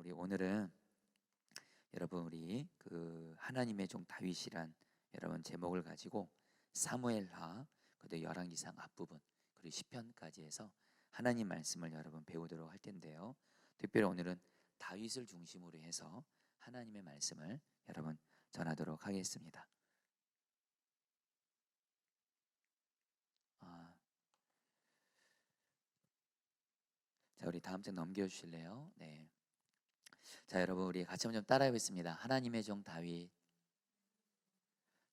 우리 오늘은 여러분 우리 그 하나님의 종 다윗이란 여러분 제목을 가지고 사무엘하 그리고 열왕기상 앞부분 그리고 시편까지 해서 하나님 말씀을 여러분 배우도록 할 텐데요. 특별히 오늘은 다윗을 중심으로 해서 하나님의 말씀을 여러분 전하도록 하겠습니다. 자, 우리 다음 장 넘겨주실래요? 네. 자, 여러분 우리 같이 한번 좀 따라해보겠습니다. 하나님의 종 다윗.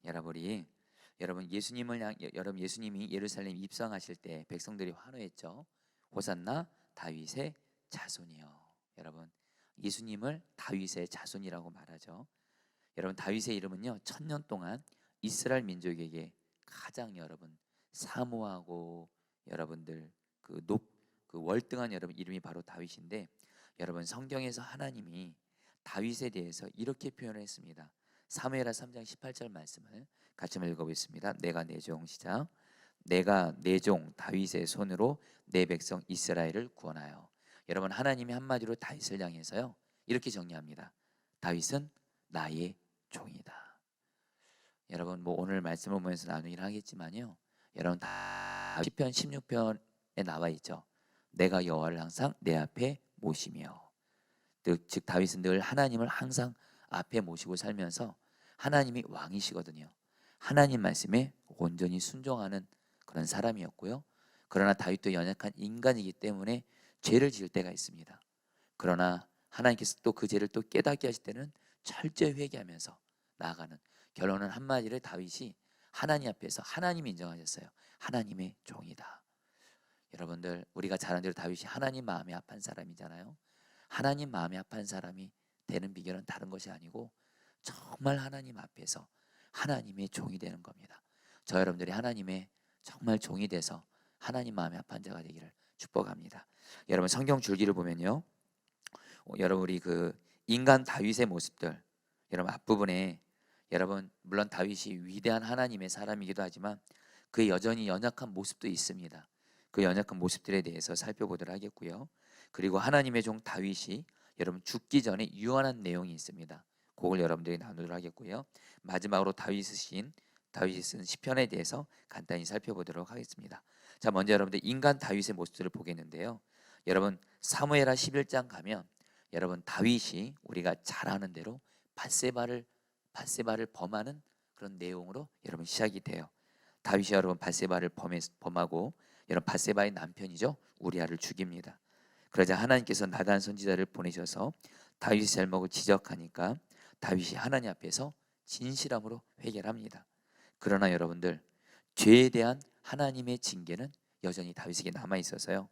여러분 예수님이 예루살렘 입성하실 때 백성들이 환호했죠. 호산나 다윗의 자손이요. 여러분 예수님을 다윗의 자손이라고 말하죠. 여러분 다윗의 이름은요 1000년 동안 이스라엘 민족에게 가장 여러분 사모하고 여러분들 그 월등한 여러분 이름이 바로 다윗인데, 여러분 성경에서 하나님이 다윗에 대해서 이렇게 표현을 했습니다. 사무엘하 3장 18절 말씀을 같이 한번 읽어보겠습니다. 내가 내 종 시작. 내가 내 종 다윗의 손으로 내 백성 이스라엘을 구원하여. 여러분 하나님이 한마디로 다윗을 향해서요 이렇게 정리합니다. 다윗은 나의 종이다. 여러분 뭐 오늘 말씀을 보면서 나누긴 하겠지만요, 여러분 다 시편 16편에 나와 있죠. 내가 여호와를 항상 내 앞에 모시며, 즉 다윗은 늘 하나님을 항상 앞에 모시고 살면서 하나님이 왕이시거든요. 하나님 말씀에 온전히 순종하는 그런 사람이었고요. 그러나 다윗도 연약한 인간이기 때문에 죄를 지을 때가 있습니다. 그러나 하나님께서 또 그 죄를 또 깨닫게 하실 때는 철저히 회개하면서 나아가는, 결론은 한마디로 다윗이 하나님 앞에서 하나님이 인정하셨어요. 하나님의 종이다. 여러분들 우리가 잘 아는 대로 다윗이 하나님 마음에 합한 사람이잖아요. 하나님 마음에 합한 사람이 되는 비결은 다른 것이 아니고 정말 하나님 앞에서 하나님의 종이 되는 겁니다. 저 여러분들이 하나님의 정말 종이 돼서 하나님 마음에 합한 자가 되기를 축복합니다. 여러분 성경 줄기를 보면요, 여러분 우리 그 인간 다윗의 모습들, 여러분 앞부분에 여러분 물론 다윗이 위대한 하나님의 사람이기도 하지만 그의 여전히 연약한 모습도 있습니다. 그 연약한 모습들에 대해서 살펴보도록 하겠고요. 그리고 하나님의 종 다윗이 여러분 죽기 전에 유언한 내용이 있습니다. 그걸 여러분들이 나누도록 하겠고요. 마지막으로 다윗이 쓴 시편에 대해서 간단히 살펴보도록 하겠습니다. 자, 먼저 여러분들 인간 다윗의 모습들을 보겠는데요. 여러분 사무엘하 11장 가면 여러분 다윗이 우리가 잘 아는 대로 밧세바를 범하는 그런 내용으로 여러분 시작이 돼요. 다윗이 여러분 밧세바를 범하고 여러분 밧세바의 남편이죠 우리아를 죽입니다. 그러자 하나님께서 나단 선지자를 보내셔서 다윗의 잘못을 지적하니까 다윗이 하나님 앞에서 진실함으로 회개합니다. 그러나 여러분들 죄에 대한 하나님의 징계는 여전히 다윗에게 남아 있어서요.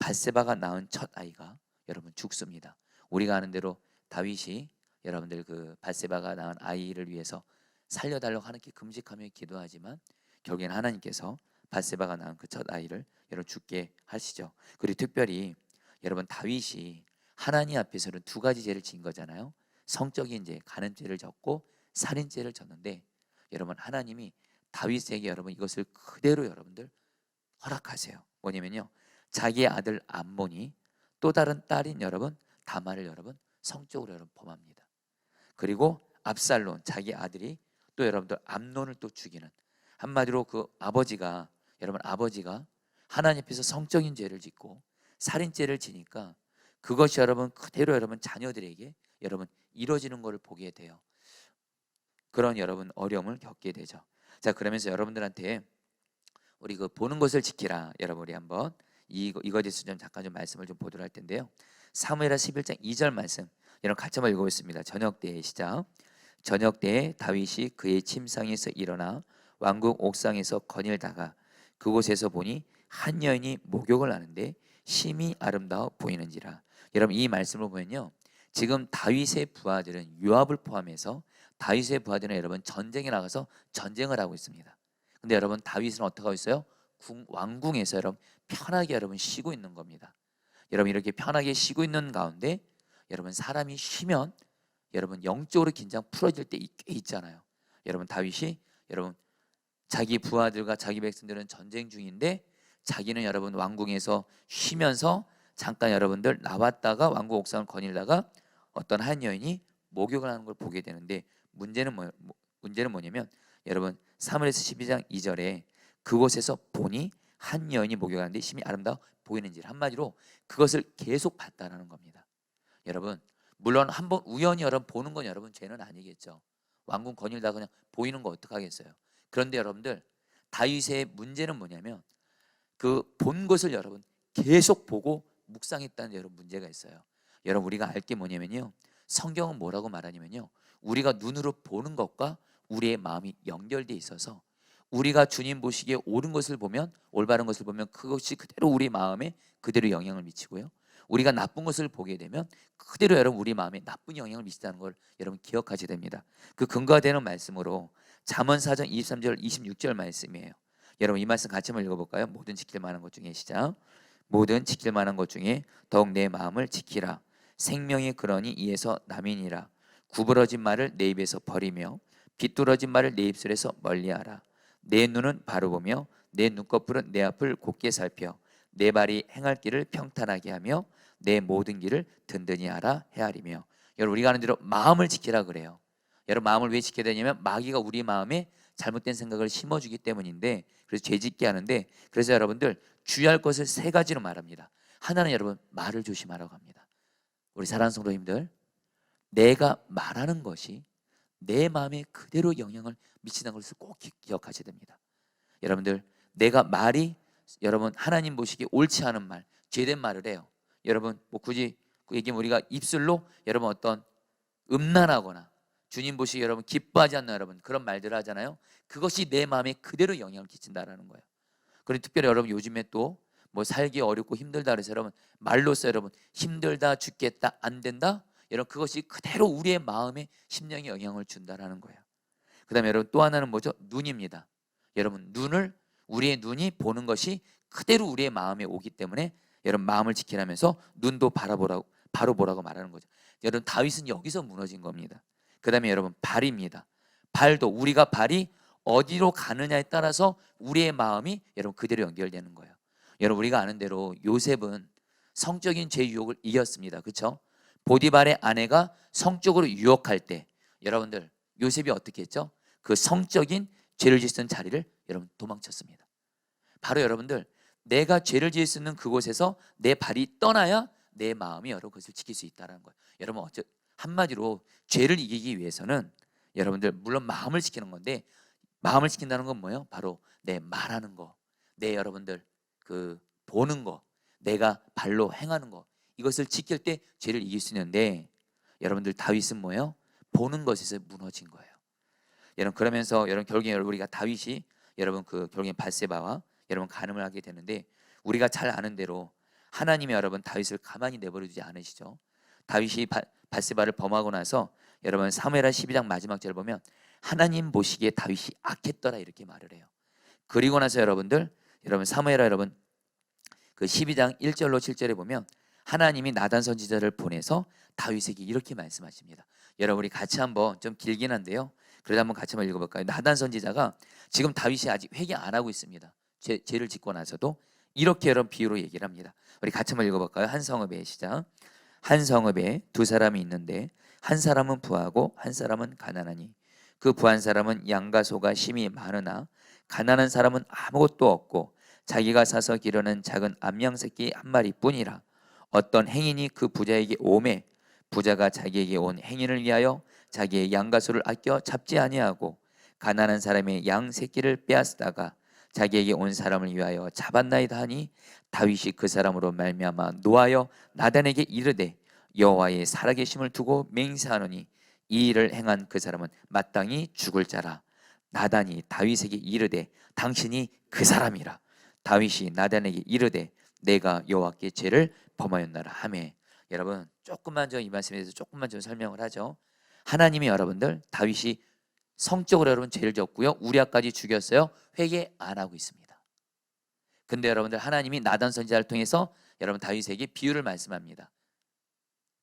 밧세바가 낳은 첫 아이가 여러분 죽습니다. 우리가 아는 대로 다윗이 여러분들 그 밧세바가 낳은 아이를 위해서 살려달라고 하나님께 금식하며 기도하지만 결국에는 하나님께서 밧세바가 낳은 그 첫 아이를 여러분 죽게 하시죠. 그리고 특별히 여러분 다윗이 하나님 앞에서는 두 가지 죄를 지은 거잖아요. 성적인 죄, 간음죄를 졌고 살인죄를 졌는데 여러분 하나님이 다윗에게 여러분 이것을 그대로 여러분들 허락하세요. 뭐냐면요, 자기의 아들 암몬이 또 다른 딸인 여러분 다말을 여러분 성적으로 여러분 범합니다. 그리고 압살론 자기 아들이 또 여러분들 암논을 또 죽이는, 한마디로 그 아버지가 하나님 앞에서 성적인 죄를 짓고 살인죄를 지니까 그것이 여러분 그대로 여러분 자녀들에게 여러분 이루어지는 것을 보게 돼요. 그런 여러분 어려움을 겪게 되죠. 자, 그러면서 여러분들한테 우리 그 보는 것을 지키라. 여러분 우리 한번 이거에 대해서 좀 잠깐 좀 말씀을 좀 보도록 할 텐데요. 사무엘하 11장 2절 말씀 여러분 같이 한번 읽어보겠습니다. 저녁 때에 시작. 저녁 때에 다윗이 그의 침상에서 일어나 왕궁 옥상에서 거닐다가 그곳에서 보니 한 여인이 목욕을 하는데 심히 아름다워 보이는지라. 여러분 이 말씀을 보면요, 지금 다윗의 부하들은 요압을 포함해서 다윗의 부하들은 여러분 전쟁에 나가서 전쟁을 하고 있습니다. 근데 여러분 다윗은 어떻게 하고 있어요? 왕궁에서 여러분 편하게 여러분 쉬고 있는 겁니다. 여러분 이렇게 편하게 쉬고 있는 가운데 여러분 사람이 쉬면 여러분 영적으로 긴장 풀어질 때 있잖아요. 여러분 다윗이 여러분 자기 부하들과 자기 백성들은 전쟁 중인데 자기는 여러분 왕궁에서 쉬면서 잠깐 여러분들 나왔다가 왕궁 옥상을 거닐다가 어떤 한 여인이 목욕을 하는 걸 보게 되는데 문제는 뭐냐면 여러분 사무엘서 12장 2절에 그곳에서 보니 한 여인이 목욕하는데 심히 아름다워 보이는지를 한마디로 그것을 계속 봤다라는 겁니다. 여러분 물론 한번 우연히 여러분 보는 건 여러분 죄는 아니겠죠. 왕궁 거닐다 그냥 보이는 거 어떡하겠어요. 그런데 여러분들 다윗의 문제는 뭐냐면 그 본 것을 여러분 계속 보고 묵상했다는 여러분 문제가 있어요. 여러분 우리가 알 게 뭐냐면요, 성경은 뭐라고 말하냐면요, 우리가 눈으로 보는 것과 우리의 마음이 연결돼 있어서 우리가 주님 보시기에 옳은 것을 보면, 올바른 것을 보면 그것이 그대로 우리 마음에 그대로 영향을 미치고요, 우리가 나쁜 것을 보게 되면 그대로 여러분 우리 마음에 나쁜 영향을 미친다는 걸 여러분 기억하셔야 됩니다. 그 근거가 되는 말씀으로 잠언 4장 23절 26절 말씀이에요. 여러분 이 말씀 같이 한번 읽어볼까요? 모든 지킬 만한 것 중에, 시작. 모든 지킬 만한 것 중에 더욱 내 마음을 지키라. 생명이 그러니 이에서 남이니라. 구부러진 말을 내 입에서 버리며 비뚤어진 말을 내 입술에서 멀리하라. 내 눈은 바로 보며 내 눈꺼풀은 내 앞을 곧게 살펴 내 발이 행할 길을 평탄하게 하며 내 모든 길을 든든히 하라 헤아리며. 여러분 우리가 아는 대로 마음을 지키라 그래요. 여러분 마음을 왜 지켜야 되냐면 마귀가 우리 마음에 잘못된 생각을 심어주기 때문인데, 그래서 죄짓게 하는데, 그래서 여러분들 주의할 것을 세 가지로 말합니다. 하나는 여러분 말을 조심하라고 합니다. 우리 사랑하는 성도님들, 내가 말하는 것이 내 마음에 그대로 영향을 미치는 것을 꼭 기억하셔야 됩니다. 여러분들 내가 말이 여러분 하나님 보시기에 옳지 않은 말, 죄된 말을 해요. 여러분 뭐 굳이 그 얘기면 우리가 입술로 여러분 어떤 음란하거나 주님 보시기에 여러분 기뻐하지 않는 여러분 그런 말들을 하잖아요. 그것이 내 마음에 그대로 영향을 끼친다라는 거예요. 그리고 특별히 여러분 요즘에 또 뭐 살기 어렵고 힘들다 그래서 여러분 말로써 여러분 힘들다, 죽겠다, 안 된다, 여러분 그것이 그대로 우리의 마음에 심령에 영향을 준다라는 거예요. 그 다음에 여러분 또 하나는 뭐죠? 눈입니다. 여러분 우리의 눈이 보는 것이 그대로 우리의 마음에 오기 때문에 여러분 마음을 지키라면서 눈도 바로 보라고 말하는 거죠. 여러분 다윗은 여기서 무너진 겁니다. 그 다음에 여러분 발입니다. 발도 우리가 발이 어디로 가느냐에 따라서 우리의 마음이 여러분 그대로 연결되는 거예요. 여러분 우리가 아는 대로 요셉은 성적인 죄 유혹을 이겼습니다. 그렇죠? 보디발의 아내가 성적으로 유혹할 때 여러분들 요셉이 어떻게 했죠? 그 성적인 죄를 짓는 자리를 여러분 도망쳤습니다. 바로 여러분들 내가 죄를 지을 수 있는 그곳에서 내 발이 떠나야 내 마음이 여러분 그것을 지킬 수 있다는 거예요. 여러분 한마디로 죄를 이기기 위해서는 여러분들 물론 마음을 지키는 건데, 마음을 지킨다는 건 뭐예요? 바로 내 말하는 거, 내 여러분들 그 보는 거, 내가 발로 행하는 거, 이것을 지킬 때 죄를 이길 수 있는데, 여러분들 다윗은 뭐예요? 보는 것에서 무너진 거예요. 여러분 그러면서 여러분 결국에 우리가 다윗이 여러분 그 결국에 밧세바와 여러분 간음을 하게 되는데, 우리가 잘 아는 대로 하나님이 여러분 다윗을 가만히 내버려 두지 않으시죠. 다윗이 밧세바를 범하고 나서 여러분 사무엘하 12장 마지막 절을 보면 하나님 보시기에 다윗이 악했더라 이렇게 말을 해요. 그리고 나서 여러분 사무엘하 여러분 그 12장 1절로 7절에 보면 하나님이 나단 선지자를 보내서 다윗에게 이렇게 말씀하십니다. 여러분 우리 같이 한번, 좀 길긴 한데요, 그래도 한번 같이 한번 읽어볼까요? 나단 선지자가 지금 다윗이 아직 회개 안 하고 있습니다. 죄를 짓고 나서도 이렇게 여러분 비유로 얘기를 합니다. 우리 같이 한번 읽어볼까요? 한 성읍에, 시작. 한 성읍에 두 사람이 있는데 한 사람은 부하고 한 사람은 가난하니 그 부한 사람은 양과 소가 심히 많으나 가난한 사람은 아무것도 없고 자기가 사서 기르는 작은 암양 새끼 한 마리뿐이라. 어떤 행인이 그 부자에게 오매 부자가 자기에게 온 행인을 위하여 자기의 양과 소를 아껴 잡지 아니하고 가난한 사람의 양 새끼를 빼앗다가 자기에게 온 사람을 위하여 잡았나이다 하니 다윗이 그 사람으로 말미암아 노하여 나단에게 이르되 여호와의 살아계심을 두고 맹세하노니 이 일을 행한 그 사람은 마땅히 죽을 자라. 나단이 다윗에게 이르되 당신이 그 사람이라. 다윗이 나단에게 이르되 내가 여호와께 죄를 범하였나라 하매. 여러분 조금만 이 말씀에 대해서 조금만 좀 설명을 하죠. 하나님이 여러분들 다윗이 성적으로 여러분 죄를 졌고요, 우리아까지 죽였어요. 회개 안 하고 있습니다. 근데 여러분들 하나님이 나단 선지자를 통해서 여러분 다윗에게 비유를 말씀합니다.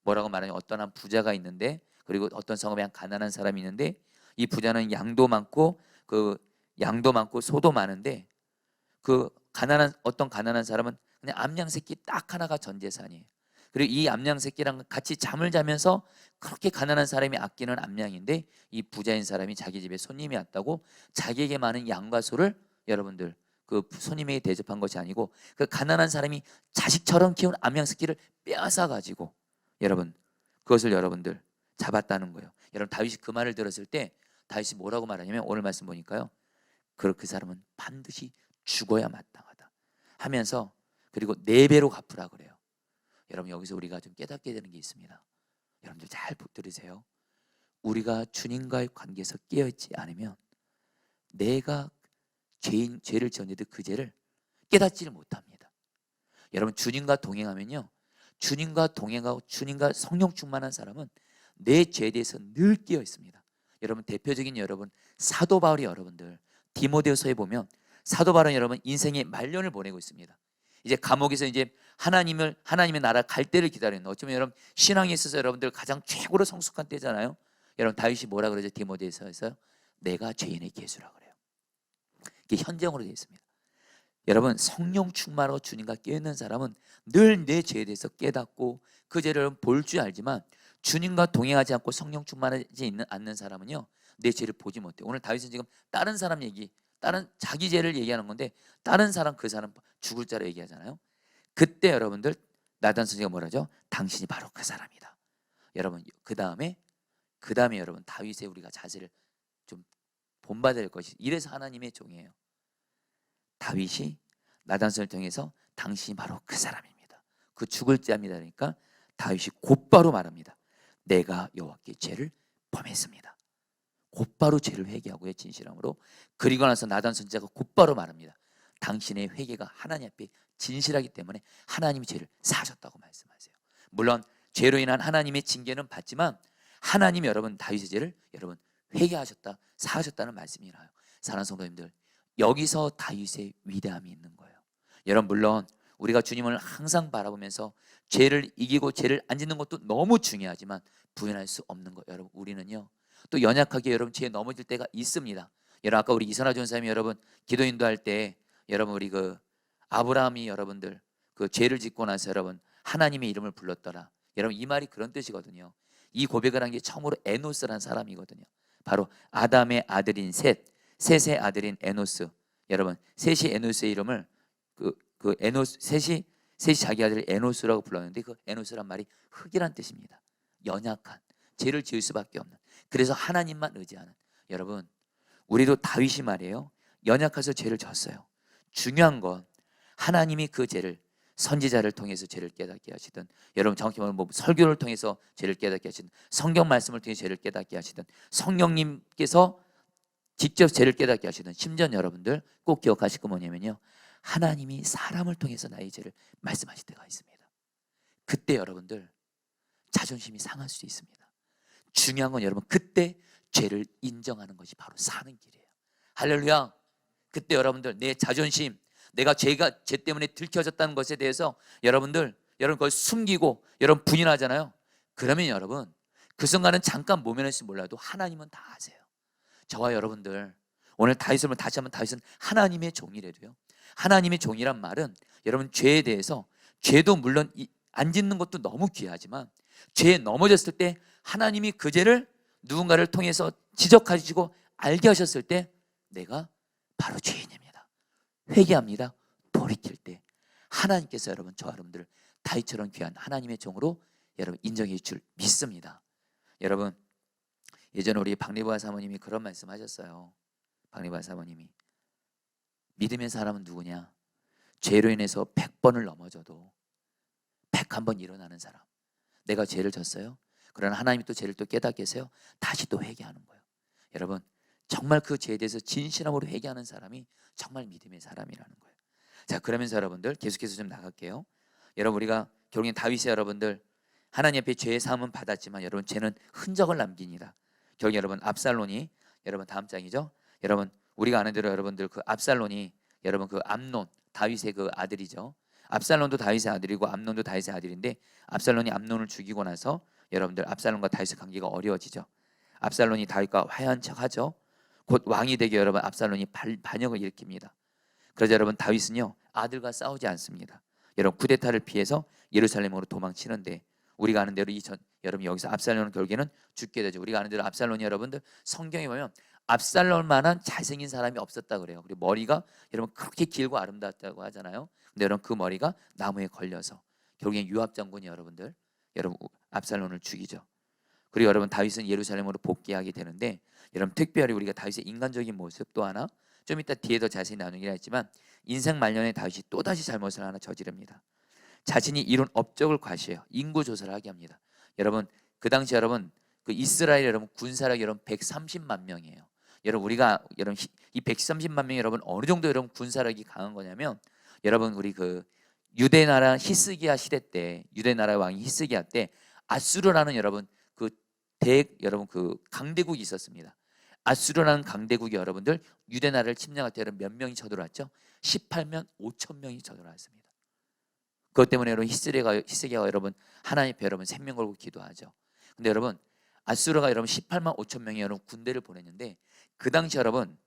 뭐라고 말하냐면 어떤 한 부자가 있는데, 그리고 어떤 성읍에 한 가난한 사람이 있는데, 이 부자는 양도 많고 소도 많은데 그 어떤 가난한 사람은 그냥 암양 새끼 딱 하나가 전 재산이에요. 그리고 이 암양 새끼랑 같이 잠을 자면서 그렇게 가난한 사람이 아끼는 암양인데 이 부자인 사람이 자기 집에 손님이 왔다고 자기에게 많은 양과 소를 여러분들 그 손님에게 대접한 것이 아니고 그 가난한 사람이 자식처럼 키운 암양 새끼를 빼앗아 가지고 여러분 그것을 여러분들 잡았다는 거예요. 여러분 다윗이 그 말을 들었을 때 다윗이 뭐라고 말하냐면 오늘 말씀 보니까요. 그 사람은 반드시 죽어야 마땅하다 하면서 그리고 4배로 갚으라 그래요. 여러분 여기서 우리가 좀 깨닫게 되는 게 있습니다. 여러분들 잘 들으세요. 우리가 주님과의 관계에서 깨어있지 않으면 내가 죄를 지었는데도 그 죄를 깨닫지를 못합니다. 여러분 주님과 동행하면요, 주님과 동행하고 주님과 성령 충만한 사람은 내 죄에 대해서 늘 깨어 있습니다. 여러분 대표적인 여러분 사도 바울이 여러분들 디모데후서에 보면 사도 바울은 여러분 인생의 말년을 보내고 있습니다. 이제 감옥에서 이제 하나님의 나라 갈 때를 기다리는, 어쩌면 여러분 신앙에 있어서 여러분들 가장 최고로 성숙한 때잖아요. 여러분 다윗이 뭐라 그러죠? 디모데후서에서 내가 죄인의 계수라 그래요. 이게 현정으로 되어 있습니다. 여러분 성령 충만하고 주님과 깨어있는 사람은 늘 내 죄에 대해서 깨닫고 그 죄를 볼 줄 알지만 주님과 동행하지 않고 성령 충만하지 않는 사람은요 내 죄를 보지 못해요. 오늘 다윗은 지금 다른 사람 얘기, 다른 자기 죄를 얘기하는 건데 다른 사람 그 사람 죽을 자로 얘기하잖아요. 그때 여러분들 나단 선지가 뭐라죠? 당신이 바로 그 사람이다. 여러분 그 다음에 여러분 다윗의 우리가 자세를 좀 본받아야 될 것이, 이래서 하나님의 종이에요. 다윗이 나단선을 통해서 당신이 바로 그 사람입니다. 그 죽을 자입니다. 그러니까 다윗이 곧바로 말합니다. 내가 여호와께 죄를 범했습니다. 곧바로 죄를 회개하고요 진실함으로. 그리고 나서 나단 선지자가 곧바로 말합니다. 당신의 회개가 하나님 앞에 진실하기 때문에 하나님이 죄를 사하셨다고 말씀하세요. 물론 죄로 인한 하나님의 징계는 받지만 하나님이 여러분 다윗의 죄를 여러분 회개하셨다, 사하셨다는 말씀이라요. 사랑하는 성도님들, 여기서 다윗의 위대함이 있는 거예요. 여러분 물론 우리가 주님을 항상 바라보면서 죄를 이기고 죄를 안 짓는 것도 너무 중요하지만 부인할 수 없는 거예요. 여러분 우리는요 또 연약하게 여러분 죄에 넘어질 때가 있습니다. 여러분 아까 우리 이선아 전사님이 여러분 기도 인도할 때 여러분 우리 그 아브라함이 여러분들 그 죄를 짓고 나서 여러분 하나님의 이름을 불렀더라. 여러분 이 말이 그런 뜻이거든요. 이 고백을 한 게 처음으로 에노스라는 사람이거든요. 바로 아담의 아들인 셋의 아들인 에노스. 여러분 셋이 에노스의 이름을 그 에노스 셋이 자기 아들을 에노스라고 불렀는데 그 에노스란 말이 흙이란 뜻입니다. 연약한, 죄를 지을 수밖에 없는, 그래서 하나님만 의지하는. 여러분 우리도 다윗이 말이에요 연약해서 죄를 졌어요. 중요한 건 하나님이 그 죄를 선지자를 통해서 죄를 깨닫게 하시든, 여러분 정확히 말하면 뭐 설교를 통해서 죄를 깨닫게 하시든, 성경 말씀을 통해 죄를 깨닫게 하시든, 성령님께서 직접 죄를 깨닫게 하시든, 심지어 여러분들 꼭 기억하실 거 뭐냐면요 하나님이 사람을 통해서 나의 죄를 말씀하실 때가 있습니다. 그때 여러분들 자존심이 상할 수 있습니다. 중요한 건 여러분 그때 죄를 인정하는 것이 바로 사는 길이에요. 할렐루야. 그때 여러분들 내 자존심, 내가 죄 때문에 들켜졌다는 것에 대해서 여러분 그걸 숨기고 여러분 부인하잖아요. 그러면 여러분 그 순간은 잠깐 모면할지 몰라도 하나님은 다 아세요. 저와 여러분들 오늘 다윗을 다시 한번, 다윗은 하나님의 종이래도요, 하나님의 종이란 말은 여러분 죄에 대해서, 죄도 물론 안 짓는 것도 너무 귀하지만 죄에 넘어졌을 때 하나님이 그 죄를 누군가를 통해서 지적하시고 알게 하셨을 때 내가 바로 죄인입니다, 회개합니다, 돌이킬 때 하나님께서 여러분 저와 여러분들을 다윗처럼 귀한 하나님의 종으로 여러분 인정해 줄 믿습니다. 여러분 예전에 우리 박리보아 사모님이 그런 말씀 하셨어요. 박리보아 사모님이 믿음의 사람은 누구냐? 죄로 인해서 100번을 넘어져도 101번 일어나는 사람. 내가 죄를 졌어요. 그러나 하나님이 또 죄를 또 깨닫게 해서요 다시 또 회개하는 거예요. 여러분 정말 그 죄에 대해서 진실함으로 회개하는 사람이 정말 믿음의 사람이라는 거예요. 자 그러면서 여러분들 계속해서 좀 나갈게요. 여러분 우리가 결국엔 다윗이 여러분들 하나님 앞에 죄의 사함은 받았지만 여러분 죄는 흔적을 남깁니다. 결국 여러분 압살론이, 여러분 다음 장이죠. 여러분 우리가 아는 대로 여러분들 그 압살론이 여러분 그 암논 다윗의 그 아들이죠. 압살론도 다윗의 아들이고 암논도 다윗의 아들인데 압살론이 암논을 죽이고 나서 여러분들 압살론과 다윗의 관계가 어려워지죠. 압살론이 다윗과 화해한 척하죠. 곧 왕이 되게 여러분 압살론이 반역을 일으킵니다. 그러자 여러분 다윗은요 아들과 싸우지 않습니다. 여러분 쿠데타를 피해서 예루살렘으로 도망치는데 우리가 아는 대로 여러분 여기서 압살롬은 결국에는 죽게 되죠. 우리가 아는 대로 압살롬이 여러분들 성경에 보면 압살롬만한 잘생긴 사람이 없었다 그래요. 그리고 머리가 여러분 그렇게 길고 아름답다고 하잖아요. 근데 여러분 그 머리가 나무에 걸려서 결국엔 요압 장군이 여러분들 여러분 압살롬을 죽이죠. 그리고 여러분 다윗은 예루살렘으로 복귀하게 되는데 여러분 특별히 우리가 다윗의 인간적인 모습 또 하나 좀 이따 뒤에 더 자세히 나누기로 했지만 인생 말년에 다윗이 또다시 잘못을 하나 저지릅니다. 자신이 이룬 업적을 과시해요. 인구 조사를 하게 합니다. 여러분 그 당시 여러분 그 이스라엘 여러분 군사력 여러분 130만 명이에요. 여러분 우리가 여러분 이 130만 명이 여러분 어느 정도 여러분 군사력이 강한 거냐면 여러분 우리 그 유대 나라 히스기야 시대 때 유대 나라 왕이 히스기야 때 아수르라는 여러분 그 여러분 그 강대국이 있었습니다. 아수르라는 강대국이 여러분들 유대 나라를 침략할 때 여러분 몇 명이 쳐들어왔죠? 18만 5천 명이 쳐들어왔습니다. 그것 때문에 여러분 히스기야가 여러분 하나님 앞에 여러분 생명 걸고 기도하죠. 근데 여러분 아수르가 여러분 18만 5천 명의 여러분 군대를 보냈는데 그 당시 여러분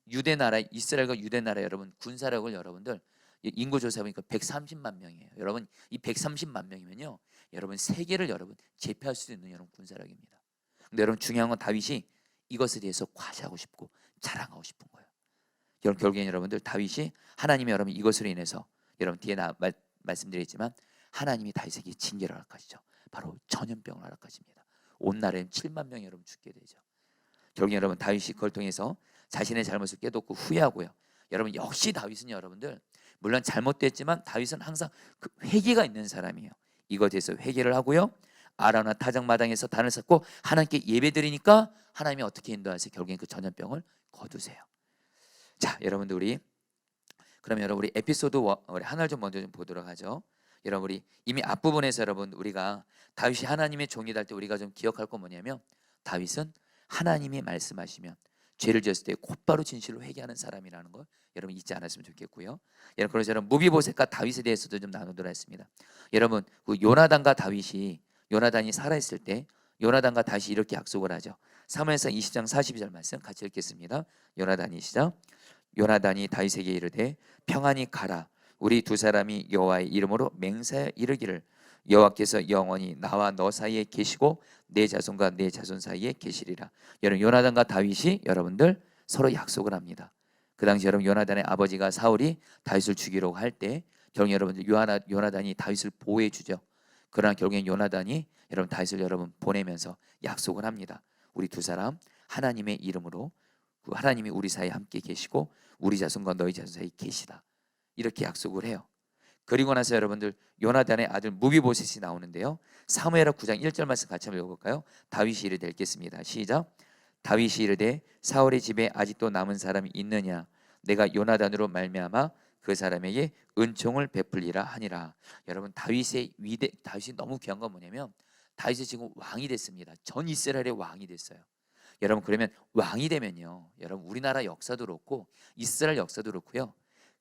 유대 나라 이스라엘과 유대 나라 여러분 군사력을 여러분들 인구 조사 보니까 130만 명이에요. 여러분 이 130만 명이면요 여러분 세계를 여러분 제패할 수 있는 여러분 군사력입니다. 근데 여러분 중요한 건 다윗이 이것에 대해서 과시하고 싶고 자랑하고 싶은 거예요. 여러분 결국엔 여러분들 다윗이 하나님이 여러분 이것으로 인해서 여러분 뒤에 말씀드렸지만 하나님이 다윗에게 징계를 허락하시죠. 바로 전염병을 허락하십니다. 온 나라에 7만 명이 여러분 죽게 되죠. 결국 여러분 다윗이 그걸 통해서 자신의 잘못을 깨닫고 후회하고요. 여러분 역시 다윗은 여러분들 물론 잘못됐지만 다윗은 항상 그 회개가 있는 사람이에요. 이것에 대해서 회개를 하고요. 아라나 타작마당에서 단을 쌓고 하나님께 예배드리니까 하나님이 어떻게 인도하세요? 결국엔 그 전염병을 거두세요. 자, 여러분들 그러면 여러분 우리 에피소드 우리 하나를 좀 먼저 좀 보도록 하죠. 여러분 우리 이미 앞부분에서 여러분 우리가 다윗이 하나님의 종이 될 때 우리가 좀 기억할 건 뭐냐면 다윗은 하나님이 말씀하시면 죄를 지었을 때 곧바로 진실로 회개하는 사람이라는 걸 여러분 잊지 않았으면 좋겠고요. 여러분 그래서 여러분 무비보셋과 다윗에 대해서도 좀 나누도록 했습니다. 여러분 그 요나단이 살아있을 때 요나단과 다시 이렇게 약속을 하죠. 사무엘상 20장 42절 말씀 같이 읽겠습니다. 요나단이 시작. 요나단이 다윗에게 이르되 평안히 가라. 우리 두 사람이 여호와의 이름으로 맹세하여 이르기를 여호와께서 영원히 나와 너 사이에 계시고 내 자손과 내 자손 사이에 계시리라. 여러분 요나단과 다윗이 여러분들 서로 약속을 합니다. 그 당시 여러분 요나단의 아버지가 사울이 다윗을 죽이려고 할 때 결국 여러분들 요나단이 다윗을 보호해 주죠. 그러나 결국엔 요나단이 여러분 다윗을 여러분 보내면서 약속을 합니다. 우리 두 사람 하나님의 이름으로 하나님이 우리 사이에 함께 계시고 우리 자손과 너희 자손 사이에 계시다. 이렇게 약속을 해요. 그리고 나서 여러분들 요나단의 아들 무비보셋이 나오는데요. 사무엘하 9장 1절 말씀 같이 한번 읽어볼까요? 다윗이 이르되 읽겠습니다. 시작. 다윗이 이르되 사울의 집에 아직도 남은 사람이 있느냐? 내가 요나단으로 말미암아 그 사람에게 은총을 베풀리라 하니라. 여러분 다윗이 너무 귀한 건 뭐냐면 다윗이 지금 왕이 됐습니다. 전 이스라엘의 왕이 됐어요. 여러분 그러면 왕이 되면요, 여러분 우리나라 역사도 그렇고 이스라엘 역사도 그렇고요.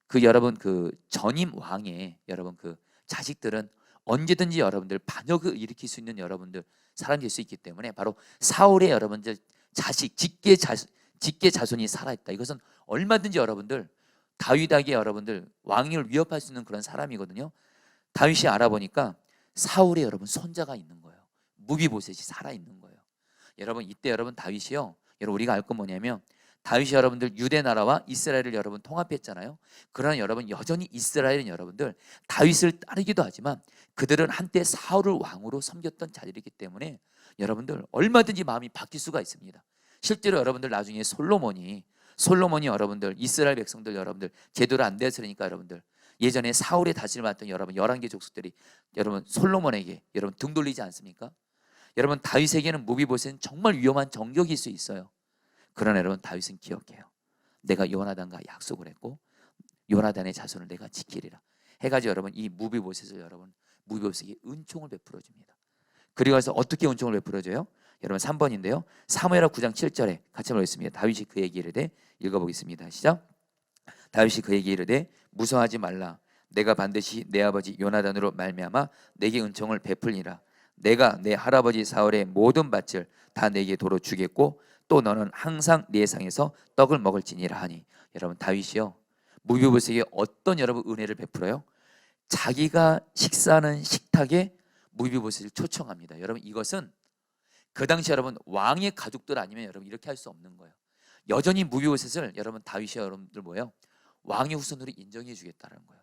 그 여러분 그 전임 왕의 여러분 그 자식들은 언제든지 여러분들 반역을 일으킬 수 있는 여러분들 사람이 될 수 있기 때문에 바로 사울의 여러분들 자식 직계 자손이 살아있다. 이것은 얼마든지 여러분들 다윗에게 여러분들 왕위를 위협할 수 있는 그런 사람이거든요. 다윗이 알아보니까 사울의 여러분 손자가 있는 거예요. 무비보셋이 살아 있는 거예요. 여러분 이때 여러분 다윗이요. 여러분 우리가 알 건 뭐냐면 다윗이 여러분들 유대 나라와 이스라엘을 여러분 통합했잖아요. 그러나 여러분 여전히 이스라엘은 여러분들 다윗을 따르기도 하지만 그들은 한때 사울을 왕으로 섬겼던 자들이기 때문에 여러분들 얼마든지 마음이 바뀔 수가 있습니다. 실제로 여러분들 나중에 솔로몬이 여러분들 이스라엘 백성들 여러분들 제대로 안 되었으니까 여러분들 예전에 사울의 다스림을 맡던 여러분 11개 족속들이 여러분 솔로몬에게 여러분 등 돌리지 않습니까? 여러분 다윗에게는 무비보셋은 정말 위험한 정적일 수 있어요. 그러나 여러분 다윗은 기억해요. 내가 요나단과 약속을 했고 요나단의 자손을 내가 지키리라 해가지고 여러분 이 무비보셋을 여러분 무비보셋에게 은총을 베풀어 줍니다. 그리고 나서 어떻게 은총을 베풀어줘요? 여러분 3번인데요. 사무엘하 9장 7절에 같이 읽겠습니다. 다윗이 그에게 이르되 읽어보겠습니다. 시작. 다윗이 그에게 이르되 무서워하지 말라. 내가 반드시 내 아버지 요나단으로 말미암아 내게 은총을 베풀리라. 내가 내 할아버지 사울의 모든 밭을 다 내게 도로 주겠고 또 너는 항상 네 상에서 떡을 먹을지니라 하니. 여러분 다윗이요 무비보셋에게 어떤 여러분 은혜를 베풀어요? 자기가 식사하는 식탁에 무비보셋을 초청합니다. 여러분 이것은 그 당시 여러분 왕의 가족들 아니면 여러분 이렇게 할 수 없는 거예요. 여전히 무비보셋을 여러분 다윗이 여러분들 뭐예요? 왕의 후손으로 인정해 주겠다는 거예요.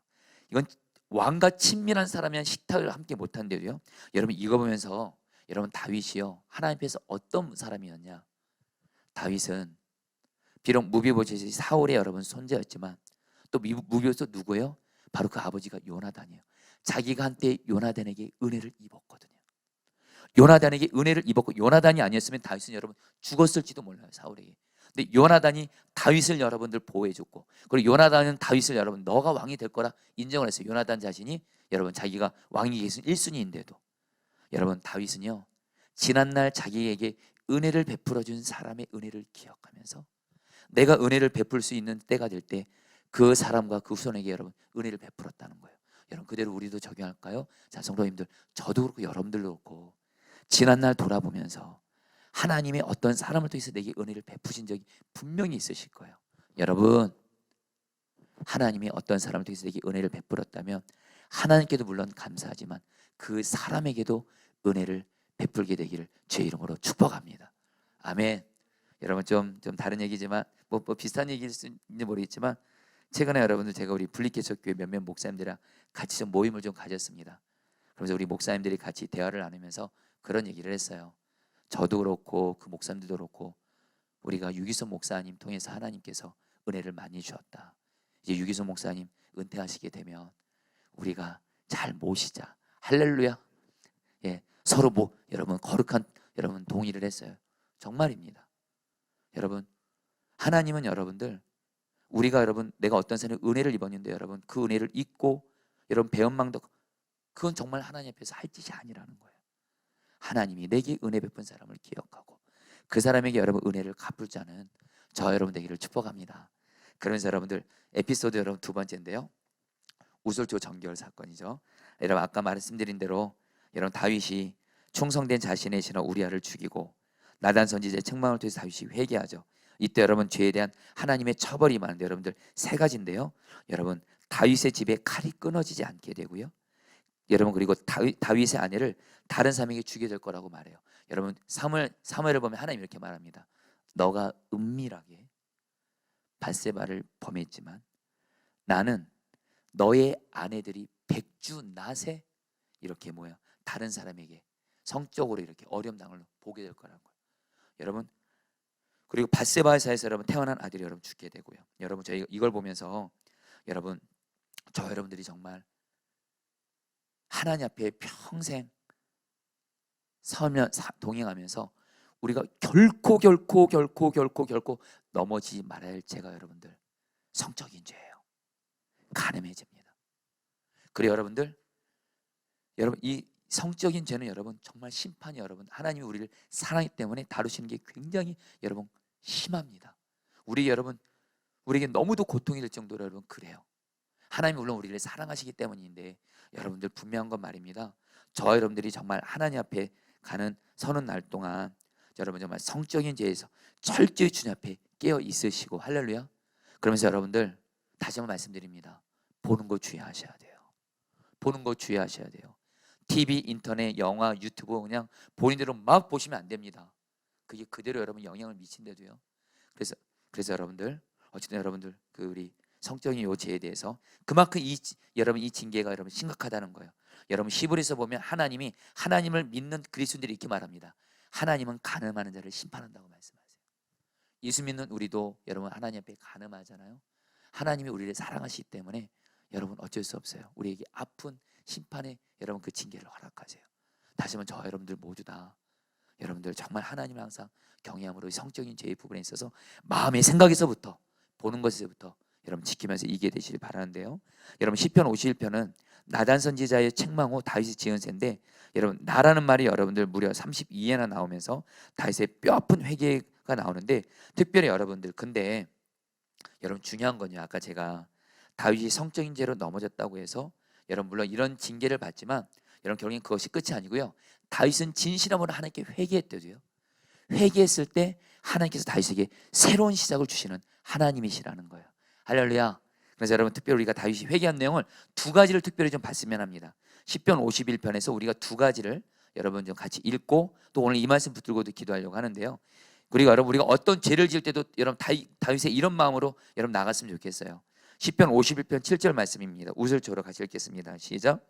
이건 왕과 친밀한 사람이랑 식탁을 함께 못 한대요. 여러분 이거 보면서 여러분 다윗이요 하나님 앞에서 어떤 사람이었냐? 다윗은 비록 무비보셋이 사울의 여러분 손자였지만 또 무비보셋 누구예요? 바로 그 아버지가 요나단이에요. 자기가 한때 요나단에게 은혜를 입었거든요. 요나단에게 은혜를 입었고 요나단이 아니었으면 다윗은 여러분 죽었을지도 몰라요. 사울에게. 근데 요나단이 다윗을 여러분들 보호해줬고 그리고 요나단은 다윗을 여러분 너가 왕이 될 거라 인정을 했어요. 요나단 자신이 여러분 자기가 왕이 계신 1순위인데도 여러분 다윗은요 지난날 자기에게 은혜를 베풀어 준 사람의 은혜를 기억하면서 내가 은혜를 베풀 수 있는 때가 될 때 그 사람과 그 후손에게 여러분 은혜를 베풀었다는 거예요. 여러분 그대로 우리도 적용할까요? 자 성도님들 저도 그렇고 여러분들도 그렇고 지난날 돌아보면서 하나님의 어떤 사람을 통해서 내게 은혜를 베푸신 적이 분명히 있으실 거예요. 여러분 하나님이 어떤 사람을 통해서 내게 은혜를 베풀었다면 하나님께도 물론 감사하지만 그 사람에게도 은혜를 베풀게 되기를 주의 이름으로 축복합니다. 아멘. 여러분 좀 다른 얘기지만 뭐 비슷한 얘기일 수 있는지 모르겠지만 최근에 여러분들 제가 우리 분리개척교회 몇몇 목사님들이랑 같이 좀 모임을 좀 가졌습니다. 그러면서 우리 목사님들이 같이 대화를 나누면서 그런 얘기를 했어요. 저도 그렇고 그 목사님들도 그렇고 우리가 유기성 목사님 통해서 하나님께서 은혜를 많이 주었다. 이제 유기성 목사님 은퇴하시게 되면 우리가 잘 모시자. 할렐루야. 예, 서로 여러분 거룩한 여러분 동의를 했어요. 정말입니다. 여러분 하나님은 여러분들 우리가 여러분 내가 어떤 사람이 은혜를 입었는데 여러분 그 은혜를 잊고 여러분 배은망덕 그건 정말 하나님 앞에서 할 짓이 아니라는 거예요. 하나님이 내게 은혜 베푼 사람을 기억하고 그 사람에게 여러분 은혜를 갚을 자는 저 여러분 되기를 축복합니다. 그러면서 여러분들 에피소드 여러분 두 번째인데요. 우솔초 정결 사건이죠. 여러분 아까 말씀드린 대로 여러분 다윗이 충성된 자신의 신하 우리아를 죽이고 나단 선지자의 책망을 통해서 다윗이 회개하죠. 이때 여러분 죄에 대한 하나님의 처벌이 많은데 여러분들 세 가지인데요. 여러분 다윗의 집에 칼이 끊어지지 않게 되고요. 여러분 그리고 다윗의 아내를 다른 사람에게 주게 될 거라고 말해요. 여러분 사무엘을 보면 하나님 이렇게 말합니다. 너가 은밀하게 밧세바를 범했지만 나는 너의 아내들이 백주낫에 이렇게 다른 사람에게 성적으로 이렇게 어려움 당을 보게 될 거라는 거예요. 여러분 그리고 밧세바에서 여러분 태어난 아들이 여러분 죽게 되고요. 여러분 저희 이걸 보면서 여러분 저 여러분들이 정말 하나님 앞에 평생 서면 동행하면서 우리가 결코 넘어지지 말아야 할 죄가 여러분들 성적인 죄예요. 가늠해집니다. 그리고 여러분 이 성적인 죄는 여러분 정말 심판이 여러분 하나님이 우리를 사랑하기 때문에 다루시는 게 굉장히 여러분 심합니다. 우리에게 너무도 고통이 될 정도로 여러분 그래요. 하나님이 물론 우리를 사랑하시기 때문인데 여러분들 분명한 건 말입니다. 저와 여러분들이 정말 하나님 앞에 가는 서는 날 동안 여러분 정말 성적인 죄에서 철저히 주님 앞에 깨어 있으시고 할렐루야. 그러면서 여러분들 다시 한번 말씀드립니다. 보는 거 주의하셔야 돼요. 보는 거 주의하셔야 돼요. TV, 인터넷, 영화, 유튜브 그냥 본인대로 막 보시면 안 됩니다. 그게 그대로 여러분 영향을 미친데도요. 그래서 여러분들 어쨌든 여러분들 그 우리 성적인 요체에 대해서 그만큼 여러분 이 징계가 여러분 심각하다는 거예요. 여러분 히브리서 보면 하나님을 믿는 그리스도인들이 이렇게 말합니다. 하나님은 간음하는 자를 심판한다고 말씀하세요. 예수 믿는 우리도 여러분 하나님 앞에 간음하잖아요. 하나님이 우리를 사랑하시기 때문에 여러분 어쩔 수 없어요. 우리에게 아픈 심판에 여러분 그 징계를 허락하세요. 다시 한번 저 여러분들 모두 다 여러분들 정말 하나님을 항상 경외함으로 성적인 죄의 부분에 있어서 마음의 생각에서부터 보는 것에서부터 여러분 지키면서 이기게 되시길 바라는데요. 여러분 시편 51편은 나단 선지자의 책망 후 다윗이 지은 세인데 여러분 나라는 말이 여러분들 무려 32회나 나오면서 다윗의 뼈아픈 회개가 나오는데 특별히 여러분들 근데 여러분 중요한 건요. 아까 제가 다윗이 성적인 죄로 넘어졌다고 해서 여러분 물론 이런 징계를 받지만 여러분 결국엔 그것이 끝이 아니고요. 다윗은 진실함으로 하나님께 회개했대도요. 회개했을 때 하나님께서 다윗에게 새로운 시작을 주시는 하나님이시라는 거예요. 할렐루야. 그래서 여러분 특별히 우리가 다윗이 회개한 내용을 두 가지를 특별히 좀 봤으면 합니다. 시편 51편에서 우리가 두 가지를 여러분 좀 같이 읽고 또 오늘 이 말씀 붙들고도 기도하려고 하는데요. 그리고 여러분 우리가 어떤 죄를 지을 때도 여러분 다윗의 이런 마음으로 여러분 나갔으면 좋겠어요. 시편 51편 7절 말씀입니다. 우슬초로 같이 읽겠습니다. 시작.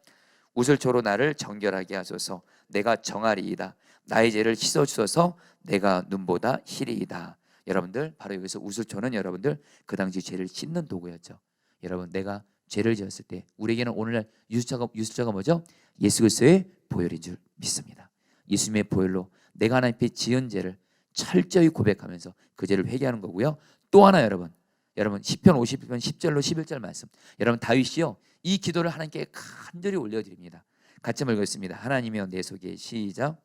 우슬초로 나를 정결하게 하소서. 내가 정하리이다. 나의 죄를 씻어주소서. 내가 눈보다 희리이다. 여러분들 바로 여기서 우슬초는 여러분들 그 당시 죄를 씻는 도구였죠. 여러분 내가 죄를 지었을 때 우리에게는 오늘날 유수처가 뭐죠? 예수 그리스도의 보혈인 줄 믿습니다. 예수님의 보혈로 내가 하나님 앞에 지은 죄를 철저히 고백하면서 그 죄를 회개하는 거고요. 또 하나 여러분 시편 51편 10절로 11절 말씀, 여러분 다윗이요 이 기도를 하나님께 간절히 올려드립니다. 같이 읽겠습니다. 하나님이여 내 속에, 시작.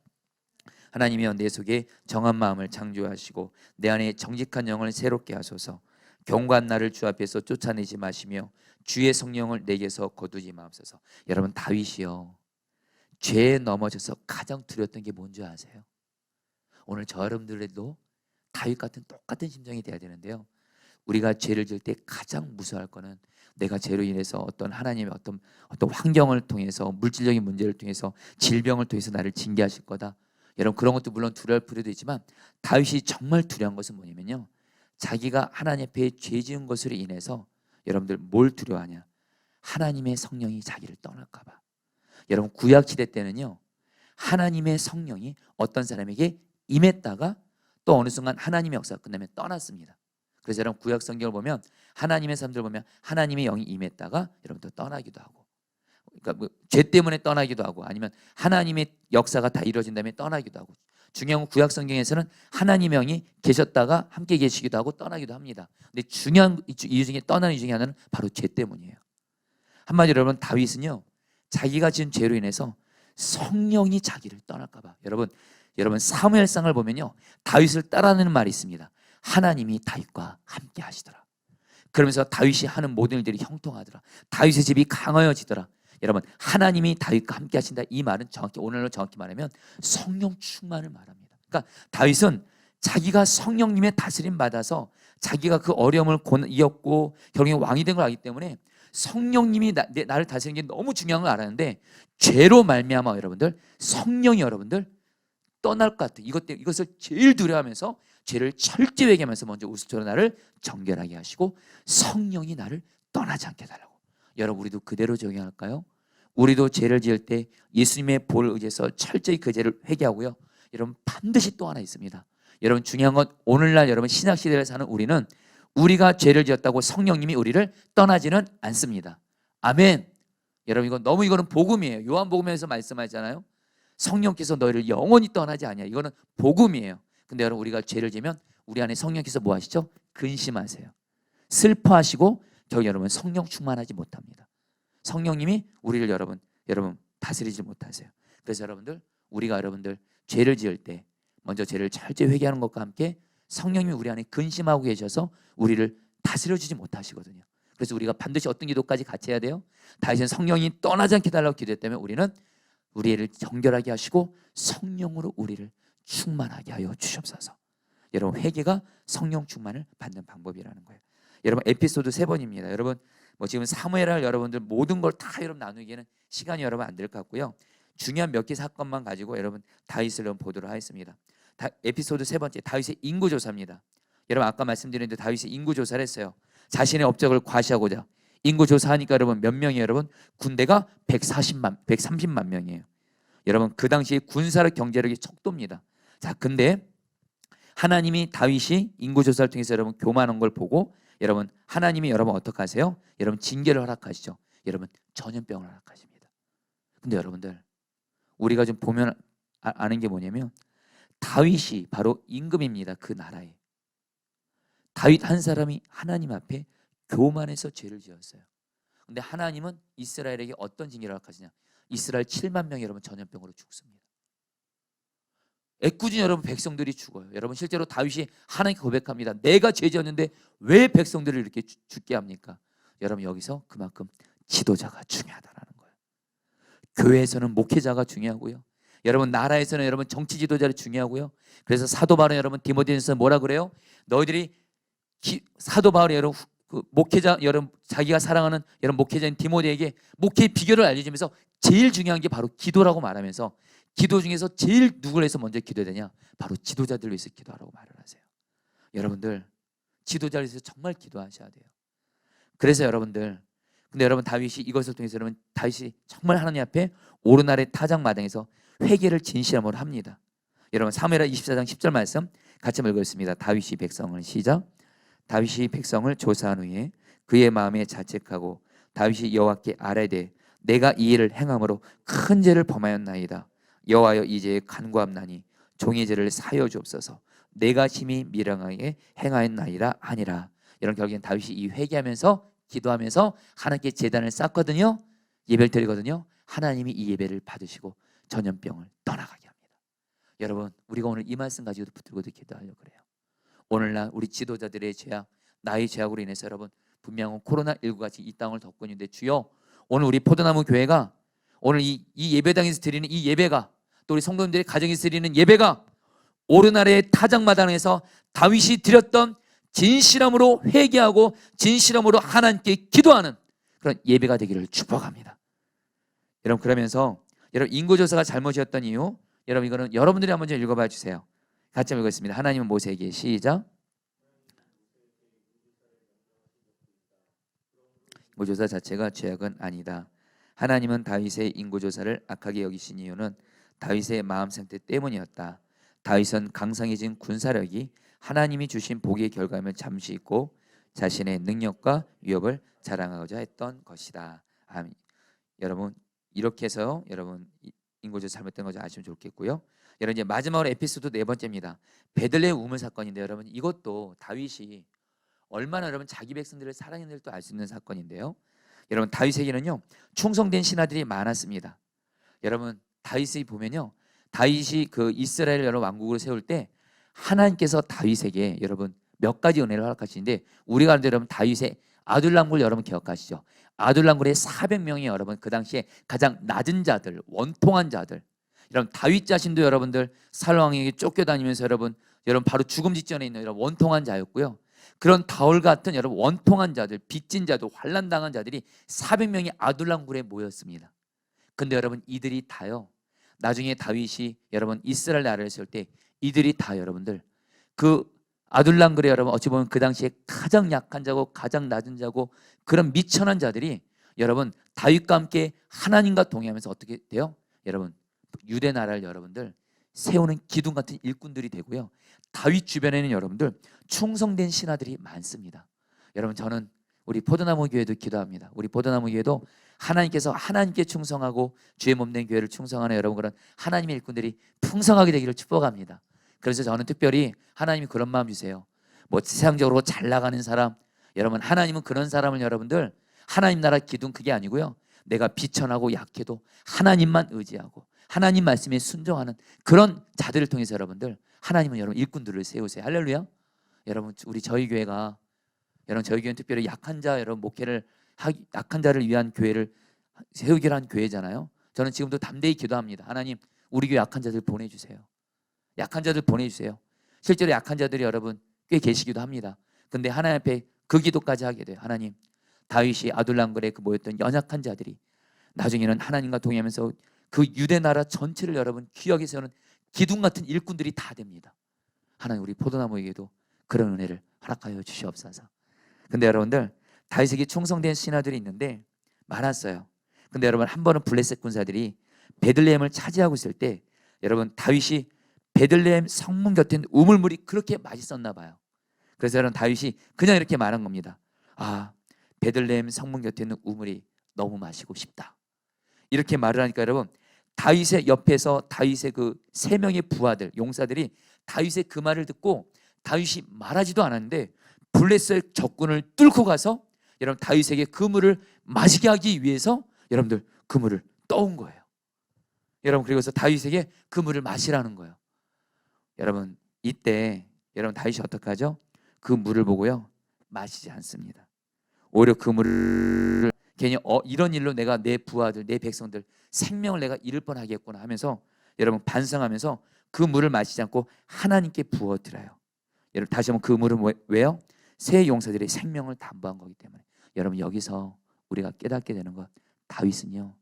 하나님이여 내 속에 정한 마음을 창조하시고 내 안에 정직한 영을 새롭게 하소서. 경고한 나를 주 앞에서 쫓아내지 마시며 주의 성령을 내게서 거두지 마옵소서. 여러분 다윗이요 죄에 넘어져서 가장 두려웠던 게 뭔지 아세요? 오늘 저 여러분들에도 다윗 같은 똑같은 심정이 돼야 되는데요. 우리가 죄를 지을 때 가장 무서워할 거는 내가 죄로 인해서 어떤 하나님의 어떤 환경을 통해서 물질적인 문제를 통해서 질병을 통해서 나를 징계하실 거다. 여러분 그런 것도 물론 두려울 필요도 있지만 다윗이 정말 두려운 것은 뭐냐면요. 자기가 하나님 앞에 죄 지은 것으로 인해서 여러분들 뭘 두려워하냐? 하나님의 성령이 자기를 떠날까 봐. 여러분 구약 시대 때는요. 하나님의 성령이 어떤 사람에게 임했다가 또 어느 순간 하나님의 역사가 끝나면 떠났습니다. 그래서 여러분 구약 성경을 보면 하나님의 사람들 보면 하나님의 영이 임했다가 여러분 또 떠나기도 하고, 그러니까 뭐 죄 때문에 떠나기도 하고 아니면 하나님의 역사가 다 이루어진 다음에 떠나기도 하고, 중요한 건 구약 성경에서는 하나님의 영이 계셨다가 함께 계시기도 하고 떠나기도 합니다. 근데 중요한 이유 중에 떠나는 이유 중에 하나는 바로 죄 때문이에요. 한마디로 여러분 다윗은요 자기가 지은 죄로 인해서 성령이 자기를 떠날까 봐. 여러분 사무엘상을 보면요 다윗을 따라하는 말이 있습니다. 하나님이 다윗과 함께 하시더라. 그러면서 다윗이 하는 모든 일들이 형통하더라. 다윗의 집이 강하여지더라. 여러분 하나님이 다윗과 함께 하신다, 이 말은 정확히 오늘로 정확히 말하면 성령 충만을 말합니다. 그러니까 다윗은 자기가 성령님의 다스림 받아서 자기가 그 어려움을 이겼고 결국에 왕이 된 걸 알기 때문에 성령님이 나를 다스리는 게 너무 중요한 걸 알았는데 죄로 말미암아 여러분들 성령이 여러분들 떠날 것 같아. 이것을 제일 두려워하면서 죄를 철저히 회개하면서 먼저 우슬초로 나를 정결하게 하시고 성령이 나를 떠나지 않게 해달라고. 여러분 우리도 그대로 적용할까요? 우리도 죄를 지을 때 예수님의 보혈을 의지해서 철저히 그 죄를 회개하고요. 여러분 반드시 또 하나 있습니다. 여러분 중요한 건 오늘날 여러분 신약시대를 사는 우리는 우리가 죄를 지었다고 성령님이 우리를 떠나지는 않습니다. 아멘. 여러분 이거는 복음이에요. 요한복음에서 말씀하잖아요. 성령께서 너희를 영원히 떠나지 않냐. 이거는 복음이에요. 근데 여러분 우리가 죄를 지면 우리 안에 성령께서 뭐 하시죠? 근심하세요. 슬퍼하시고 결국 여러분 성령 충만하지 못합니다. 성령님이 우리를 여러분 다스리지 못하세요. 그래서 우리가 여러분들 죄를 지을 때 먼저 죄를 철저히 회개하는 것과 함께 성령님이 우리 안에 근심하고 계셔서 우리를 다스려주지 못하시거든요. 그래서 우리가 반드시 어떤 기도까지 같이 해야 돼요? 다윗은 성령이 떠나지 않게 달라고 기도했다면 우리는 우리를 정결하게 하시고 성령으로 우리를 충만하게 하여 주시옵소서. 여러분 회개가 성령 충만을 받는 방법이라는 거예요. 여러분 에피소드 3번입니다. 여러분 지금 사무엘할 여러분들 모든 걸 다 여러분 나누기에는 시간이 여러분 안 될 것 같고요. 중요한 몇 개 사건만 가지고 여러분 다윗을 여러분 보도록 하겠습니다. 에피소드 3번째 다윗의 인구조사입니다. 여러분 아까 말씀드렸는데 다윗의 인구조사를 했어요. 자신의 업적을 과시하고자 인구조사하니까 여러분 몇 명이에요? 여러분 군대가 130만 명이에요. 여러분 그 당시에 군사력 경제력이 척도입니다. 자 근데 하나님이 다윗이 인구조사를 통해서 여러분 교만한 걸 보고 여러분 하나님이 여러분 어떻게 하세요? 여러분 징계를 허락하시죠. 여러분 전염병을 허락하십니다. 근데 여러분들 우리가 좀 보면 아는 게 뭐냐면 다윗이 바로 임금입니다. 그 나라에 다윗 한 사람이 하나님 앞에 교만해서 죄를 지었어요. 근데 하나님은 이스라엘에게 어떤 징계를 허락하시냐? 이스라엘 7만 명이 여러분 전염병으로 죽습니다. 애꿎은 여러분 백성들이 죽어요. 여러분 실제로 다윗이 하나님께 고백합니다. 내가 죄 지었는데 왜 백성들을 이렇게 죽게 합니까? 여러분 여기서 그만큼 지도자가 중요하다라는 거예요. 교회에서는 목회자가 중요하고요. 여러분 나라에서는 여러분 정치 지도자를 중요하고요. 그래서 사도 바울은 여러분 디모데전서 뭐라 그래요? 너희들이 사도 바울이 여러분 그 목회자 여러분 자기가 사랑하는 여러분 목회자인 디모데에게 목회의 비결을 알려주면서 제일 중요한 게 바로 기도라고 말하면서 기도 중에서 제일 누구를 해서 먼저 기도해야 되냐? 바로 지도자들을 위해서 기도하라고 말을 하세요. 여러분들 지도자를 위해서 정말 기도하셔야 돼요. 그래서 여러분들 근데 여러분 다윗이 이것을 통해서 여러분 다윗이 정말 하나님 앞에 오르날의 타작마당에서 회개를 진실함으로 합니다. 여러분 사무엘하 24장 10절 말씀 같이 읽겠습니다. 다윗이 백성을 시작. 다윗이 백성을 조사한 후에 그의 마음에 자책하고 다윗이 여호와께 아뢰되 내가 이 일을 행함으로 큰 죄를 범하였나이다. 여호와여 이 죄에 간구함나니 종의 죄를 사여 주옵소서. 내가 심히 미련하게 행하였나이다 하니라. 여러분 결국엔 다윗이 이 회개하면서 기도하면서 하나님께 제단을 쌓거든요. 예배를 드리거든요. 하나님이 이 예배를 받으시고 전염병을 떠나가게 합니다. 여러분 우리가 오늘 이 말씀 가지고 붙들고도 기도하려고 그래요. 오늘날 우리 지도자들의 죄악, 나의 죄악으로 인해서 여러분 분명 코로나19 같이 이 땅을 덮고 있는데 주여 오늘 우리 포도나무 교회가 오늘 이 예배당에서 드리는 이 예배가 또 우리 성도님들의 가정에서 드리는 예배가 오르날의 타작마당에서 다윗이 드렸던 진실함으로 회개하고 진실함으로 하나님께 기도하는 그런 예배가 되기를 축복합니다. 여러분 그러면서 여러분 인구조사가 잘못이었던 이유 여러분 이거는 여러분들이 한번 좀 읽어봐 주세요. 같이 읽겠습니다. 하나님은 모세에게 시작. 인구조사 자체가 죄악은 아니다. 하나님은 다윗의 인구조사를 악하게 여기신 이유는 다윗의 마음 상태 때문이었다. 다윗은 강성해진 군사력이 하나님이 주신 복의 결과임을 잠시 잊고 자신의 능력과 위협을 자랑하고자 했던 것이다. 아멘. 여러분 이렇게 해서 여러분 인구조사 잘못된 거 아시면 좋겠고요. 여러분 이제 마지막으로 에피소드 네 번째입니다. 베들레헴 우물 사건인데 여러분 이것도 다윗이 얼마나 여러분 자기 백성들을 사랑했는지도 알 수 있는 사건인데요. 여러분 다윗에게는요 충성된 신하들이 많았습니다. 여러분 다윗이 보면요 다윗이 그 이스라엘 여러 왕국을 세울 때 하나님께서 다윗에게 여러분 몇 가지 은혜를 허락하시는데 우리가 아는 대로 여러분 다윗의 아둘람굴 여러분 기억하시죠? 아둘람굴에 400명이 여러분 그 당시에 가장 낮은 자들 원통한 자들 여러분 다윗 자신도 여러분들 사울 왕에게 쫓겨다니면서 여러분 바로 죽음 직전에 있는 여러분 원통한 자였고요. 그런 다울 같은 여러분 원통한 자들 빚진 자들 환난당한 자들이 400명이 아둘람굴에 모였습니다. 근데 여러분 이들이 다요 나중에 다윗이 여러분 이스라엘 나라를 세울 때 이들이 다 여러분들 그 아둘람굴에 여러분 어찌 보면 그 당시에 가장 약한 자고 가장 낮은 자고 그런 미천한 자들이 여러분 다윗과 함께 하나님과 동행하면서 어떻게 돼요? 여러분 유대 나라를 여러분들 세우는 기둥 같은 일꾼들이 되고요. 다윗 주변에는 여러분들 충성된 신하들이 많습니다. 여러분 저는 우리 포도나무 교회도 기도합니다. 우리 포도나무 교회도 하나님께서 하나님께 충성하고 주의 몸된 교회를 충성하는 여러분 그런 하나님의 일꾼들이 풍성하게 되기를 축복합니다. 그래서 저는 특별히 하나님이 그런 마음 주세요. 뭐 세상적으로 잘 나가는 사람 여러분 하나님은 그런 사람을 여러분들 하나님 나라 기둥 그게 아니고요. 내가 비천하고 약해도 하나님만 의지하고 하나님 말씀에 순종하는 그런 자들을 통해서 여러분들 하나님은 여러분 일꾼들을 세우세요. 할렐루야. 여러분 저희 교회가 여러분 저희 교회는 특별히 약한 자 여러분 목회를 약한 자를 위한 교회를 세우기로 한 교회잖아요. 저는 지금도 담대히 기도합니다. 하나님 우리 교회 약한 자들 보내주세요. 약한 자들 보내주세요. 실제로 약한 자들이 여러분 꽤 계시기도 합니다. 근데 하나님 앞에 그 기도까지 하게 돼요. 하나님 다윗이 아둘람굴에 그 모였던 연약한 자들이 나중에는 하나님과 동행하면서 그 유대 나라 전체를 여러분 귀하게 세우는 기둥 같은 일꾼들이 다 됩니다. 하나님 우리 포도나무에게도 그런 은혜를 허락하여 주시옵소서. 근데 여러분들 다윗에게 충성된 신하들이 있는데 많았어요. 근데 여러분 한 번은 블레셋 군사들이 베들레헴을 차지하고 있을 때 여러분 다윗이 베들레헴 성문 곁에 있는 우물물이 그렇게 맛있었나 봐요. 그래서 여러분 다윗이 그냥 이렇게 말한 겁니다. 아 베들레헴 성문 곁에 있는 우물이 너무 마시고 싶다. 이렇게 말을 하니까 여러분 다윗의 옆에서 다윗의 그 세 명의 부하들 용사들이 다윗의 그 말을 듣고 다윗이 말하지도 않았는데 블레셋 적군을 뚫고 가서 여러분 다윗에게 그 물을 마시게 하기 위해서 여러분들 그 물을 떠온 거예요. 여러분 그리고서 다윗에게 그 물을 마시라는 거예요. 여러분 이때 여러분 다윗이 어떻게 하죠? 그 물을 보고요 마시지 않습니다. 오히려 그 물을 괜히 이런 일로 내가 내 부하들 내 백성들 생명을 내가 잃을 뻔하겠구나 하면서 여러분 반성하면서 그 물을 마시지 않고 하나님께 부어드려요. 여러분 다시 한번 그 물은 왜요? 새 용사들의 생명을 담보한 거기 때문에 여러분 여기서 우리가 깨닫게 되는 것, 다윗은요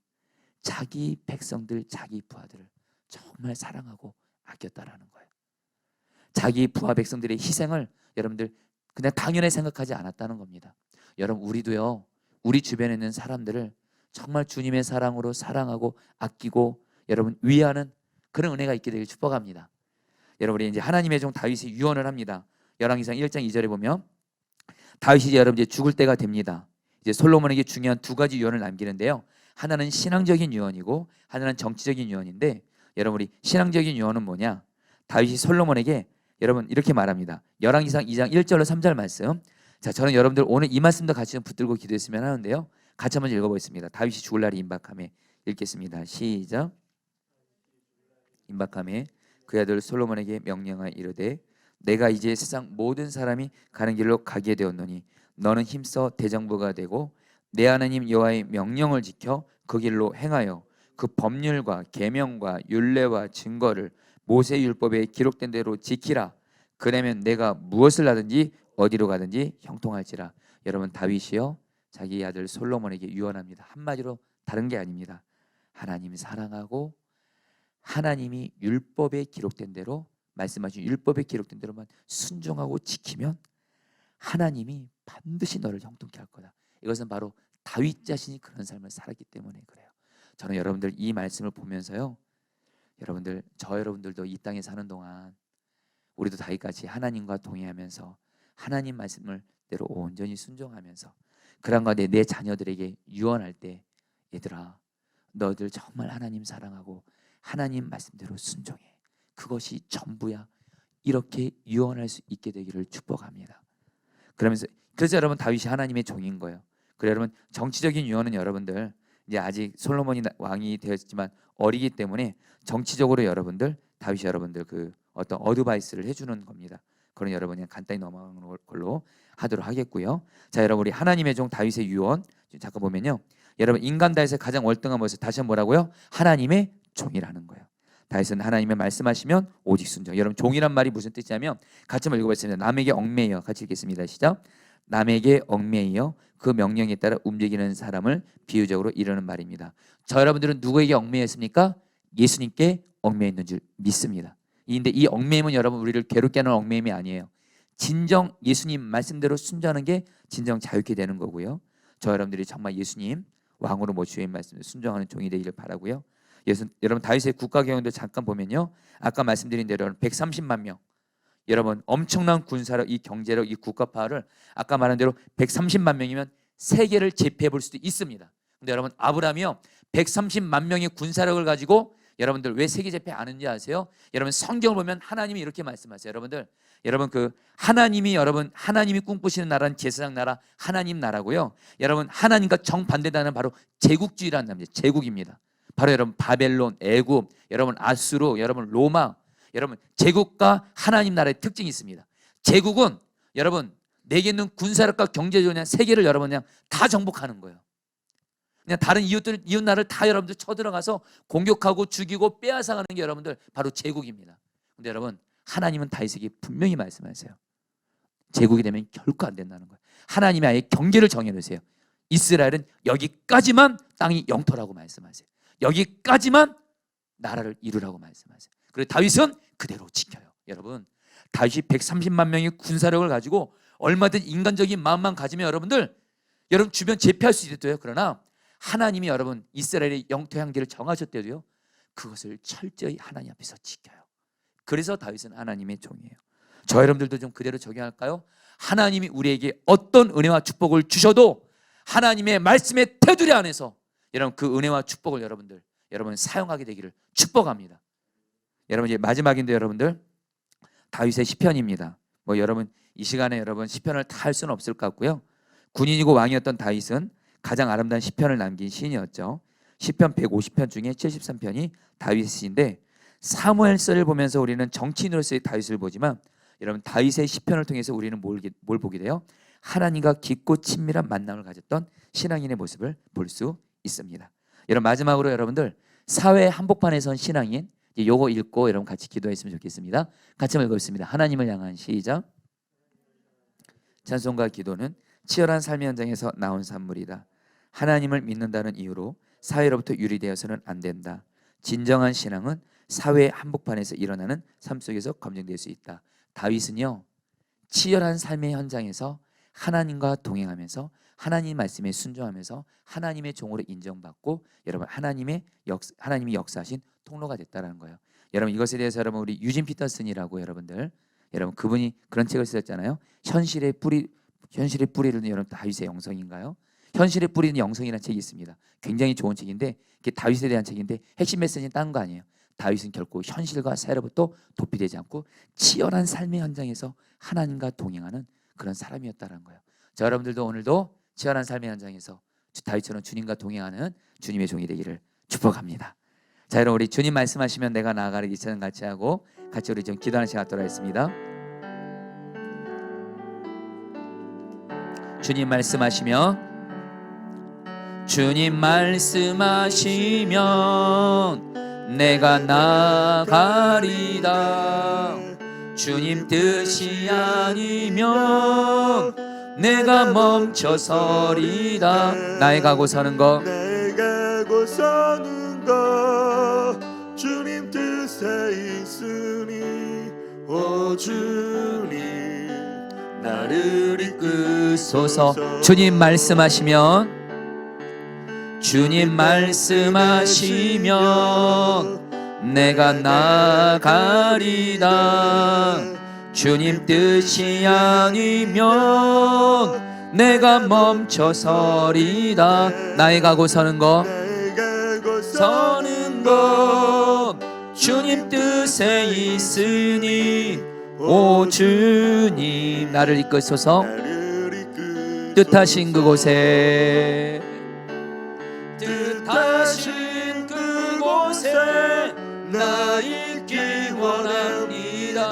자기 백성들, 자기 부하들을 정말 사랑하고 아꼈다라는 거예요. 자기 부하 백성들의 희생을 여러분들 그냥 당연히 생각하지 않았다는 겁니다. 여러분 우리도요 우리 주변에 있는 사람들을 정말 주님의 사랑으로 사랑하고 아끼고 여러분 위하는 그런 은혜가 있게 되길 축복합니다. 여러분이 이제 하나님의 종 다윗이 유언을 합니다. 열왕기상 1장 2절에 보면 다윗이 여러분 이제 죽을 때가 됩니다. 이제 솔로몬에게 중요한 두 가지 유언을 남기는데요. 하나는 신앙적인 유언이고 하나는 정치적인 유언인데 여러분 우리 신앙적인 유언은 뭐냐? 다윗이 솔로몬에게 여러분 이렇게 말합니다. 열왕기상 2장 1절로 3절 말씀. 자, 저는 여러분들 오늘 이 말씀도 같이 좀 붙들고 기도했으면 하는데요. 같이 한번 읽어보겠습니다. 다윗이 죽을 날이 임박함에 읽겠습니다. 시작. 임박함에 그 아들 솔로몬에게 명령하여 이르되 내가 이제 세상 모든 사람이 가는 길로 가게 되었노니 너는 힘써 대정부가 되고 내 하나님 여호와의 명령을 지켜 그 길로 행하여 그 법률과 계명과 율례와 증거를 모세 율법에 기록된 대로 지키라. 그러면 내가 무엇을 하든지 어디로 가든지 형통할지라. 여러분 다윗이요 자기 아들 솔로몬에게 유언합니다. 한마디로 다른 게 아닙니다. 하나님 사랑하고 하나님이 율법에 기록된 대로 말씀하신 율법에 기록된 대로만 순종하고 지키면 하나님이 반드시 너를 형통케 할 거다. 이것은 바로 다윗 자신이 그런 삶을 살았기 때문에 그래요. 저는 여러분들 이 말씀을 보면서요 여러분들 저 여러분들도 이 땅에 사는 동안 우리도 다윗같이 하나님과 동의하면서 하나님 말씀을 대로 온전히 순종하면서 그런 가운데 내 자녀들에게 유언할 때 얘들아 너희들 정말 하나님 사랑하고 하나님 말씀대로 순종해. 그것이 전부야. 이렇게 유언할 수 있게 되기를 축복합니다. 그래서 여러분 다윗이 하나님의 종인 거예요. 그래 여러분 정치적인 유언은 여러분들 이제 아직 솔로몬이 왕이 되었지만 어리기 때문에 정치적으로 여러분들 다윗이 여러분들 그 어떤 어드바이스를 해주는 겁니다. 그런 여러분 그냥 간단히 넘어가는 걸로 하도록 하겠고요. 자 여러분 우리 하나님의 종 다윗의 유언 잠깐 보면요. 여러분 인간 다윗의 가장 월등한 모습 다시 한번 뭐라고요? 하나님의 종이라는 거예요. 다윗은 하나님의 말씀하시면 오직 순종. 여러분 종이란 말이 무슨 뜻이냐면 같이 한번 읽어보겠습니다. 남에게 얽매여 같이 읽겠습니다. 시작. 남에게 얽매여 그 명령에 따라 움직이는 사람을 비유적으로 이르는 말입니다. 저 여러분들은 누구에게 얽매였습니까? 예수님께 얽매여 있는 줄 믿습니다. 근데 이 얽매임은 여러분 우리를 괴롭게 하는 얽매임이 아니에요. 진정 예수님 말씀대로 순종하는 게 진정 자유케 되는 거고요. 저 여러분들이 정말 예수님 왕으로 모시는 말씀을 순종하는 종이 되기를 바라고요. 여러분 다윗의 국가 경영도 잠깐 보면요. 아까 말씀드린 대로 130만 명. 여러분 엄청난 군사력, 이 경제력, 이 국가파를 아까 말한 대로 130만 명이면 세계를 제패해 볼 수도 있습니다. 근데 여러분 아브라함이요 130만 명의 군사력을 가지고 여러분들 왜 세계 제패 안 하는지 아세요? 여러분 성경을 보면 하나님이 이렇게 말씀하세요. 여러분 그 하나님이 꿈꾸시는 나라는 제사장 나라 하나님 나라고요. 여러분 하나님과 정반대되는 바로 제국주의라는 나라입니다. 제국입니다. 바로 여러분 바벨론, 애굽, 여러분 아수르, 여러분 로마, 여러분 제국과 하나님 나라의 특징이 있습니다. 제국은 여러분 내게 있는 군사력과 경제적으로 그냥 세계를 여러분 그냥 다 정복하는 거예요. 그냥 다른 이웃 나라를 다 여러분들 쳐들어가서 공격하고 죽이고 빼앗아가는 게 여러분들 바로 제국입니다. 근데 여러분 하나님은 다윗에게 분명히 말씀하세요. 제국이 되면 결코 안 된다는 거예요. 하나님이 아예 경계를 정해놓으세요. 이스라엘은 여기까지만 땅이 영토라고 말씀하세요. 여기까지만 나라를 이루라고 말씀하세요. 그리고 다윗은 그대로 지켜요. 여러분 다윗이 130만 명의 군사력을 가지고 얼마든 인간적인 마음만 가지면 여러분 주변 제패할 수 있대요. 그러나 하나님이 여러분 이스라엘의 영토 향기를 정하셨대도요. 그것을 철저히 하나님 앞에서 지켜요. 그래서 다윗은 하나님의 종이에요. 저 여러분들도 좀 그대로 적용할까요? 하나님이 우리에게 어떤 은혜와 축복을 주셔도 하나님의 말씀의 테두리 안에서 여러분 그 은혜와 축복을 여러분 사용하게 되기를 축복합니다. 여러분 이제 마지막인데 여러분들 다윗의 시편입니다. 뭐 여러분 이 시간에 여러분 시편을 다 할 수는 없을 것 같고요. 군인이고 왕이었던 다윗은 가장 아름다운 시편을 남긴 시인이었죠. 시편 150편 중에 73편이 다윗의 시인데 사무엘서를 보면서 우리는 정치인으로서의 다윗을 보지만 여러분 다윗의 시편을 통해서 우리는 뭘 보게 돼요? 하나님과 깊고 친밀한 만남을 가졌던 신앙인의 모습을 볼 수 있습니다. 여러분 마지막으로 여러분들 사회 한복판에 선 신앙인 요거 읽고 여러분 같이 기도했으면 좋겠습니다. 같이 한번 읽어보겠습니다. 하나님을 향한 시작. 찬송과 기도는 치열한 삶의 현장에서 나온 산물이다. 하나님을 믿는다는 이유로 사회로부터 유리되어서는 안 된다. 진정한 신앙은 사회의 한복판에서 일어나는 삶 속에서 검증될 수 있다. 다윗은요, 치열한 삶의 현장에서 하나님과 동행하면서 하나님 말씀에 순종하면서 하나님의 종으로 인정받고 여러분 하나님이 역사하신 통로가 됐다라는 거예요. 여러분 이것에 대해서 여러분 우리 유진 피터슨이라고 여러분 그분이 그런 책을 쓰셨잖아요. 현실의 뿌리를 여러분 다윗의 영성인가요? 현실의 뿌리는 영성이라는 책이 있습니다. 굉장히 좋은 책인데 그게 다윗에 대한 책인데 핵심 메시지는 딴 거 아니에요. 다윗은 결코 현실과 사회로부터 도피되지 않고 치열한 삶의 현장에서 하나님과 동행하는 그런 사람이었다는 거예요. 자, 여러분들도 오늘도 치열한 삶의 현장에서 다윗처럼 주님과 동행하는 주님의 종이 되기를 축복합니다. 자, 여러분 우리 주님 말씀하시면 내가 나아가리 이처럼 같이 하고 같이 우리 좀 기도하는 시간 갖도록 하겠습니다. 주님 말씀하시면 내가 나아가리다. 주님 뜻이 아니면 내가 멈춰서리다. 나의 가고 서는 것 주님 뜻에 있으니 오 주님 나를 이끄소서. 주님 말씀하시면 내가 나아가리다. 주님 뜻이 아니면 내가 멈춰서리다. 나의 가고 서는 것 주님 뜻에 있으니 오 주님 나를 이끄소서. 뜻하신 그곳에 나 있기 원합니다.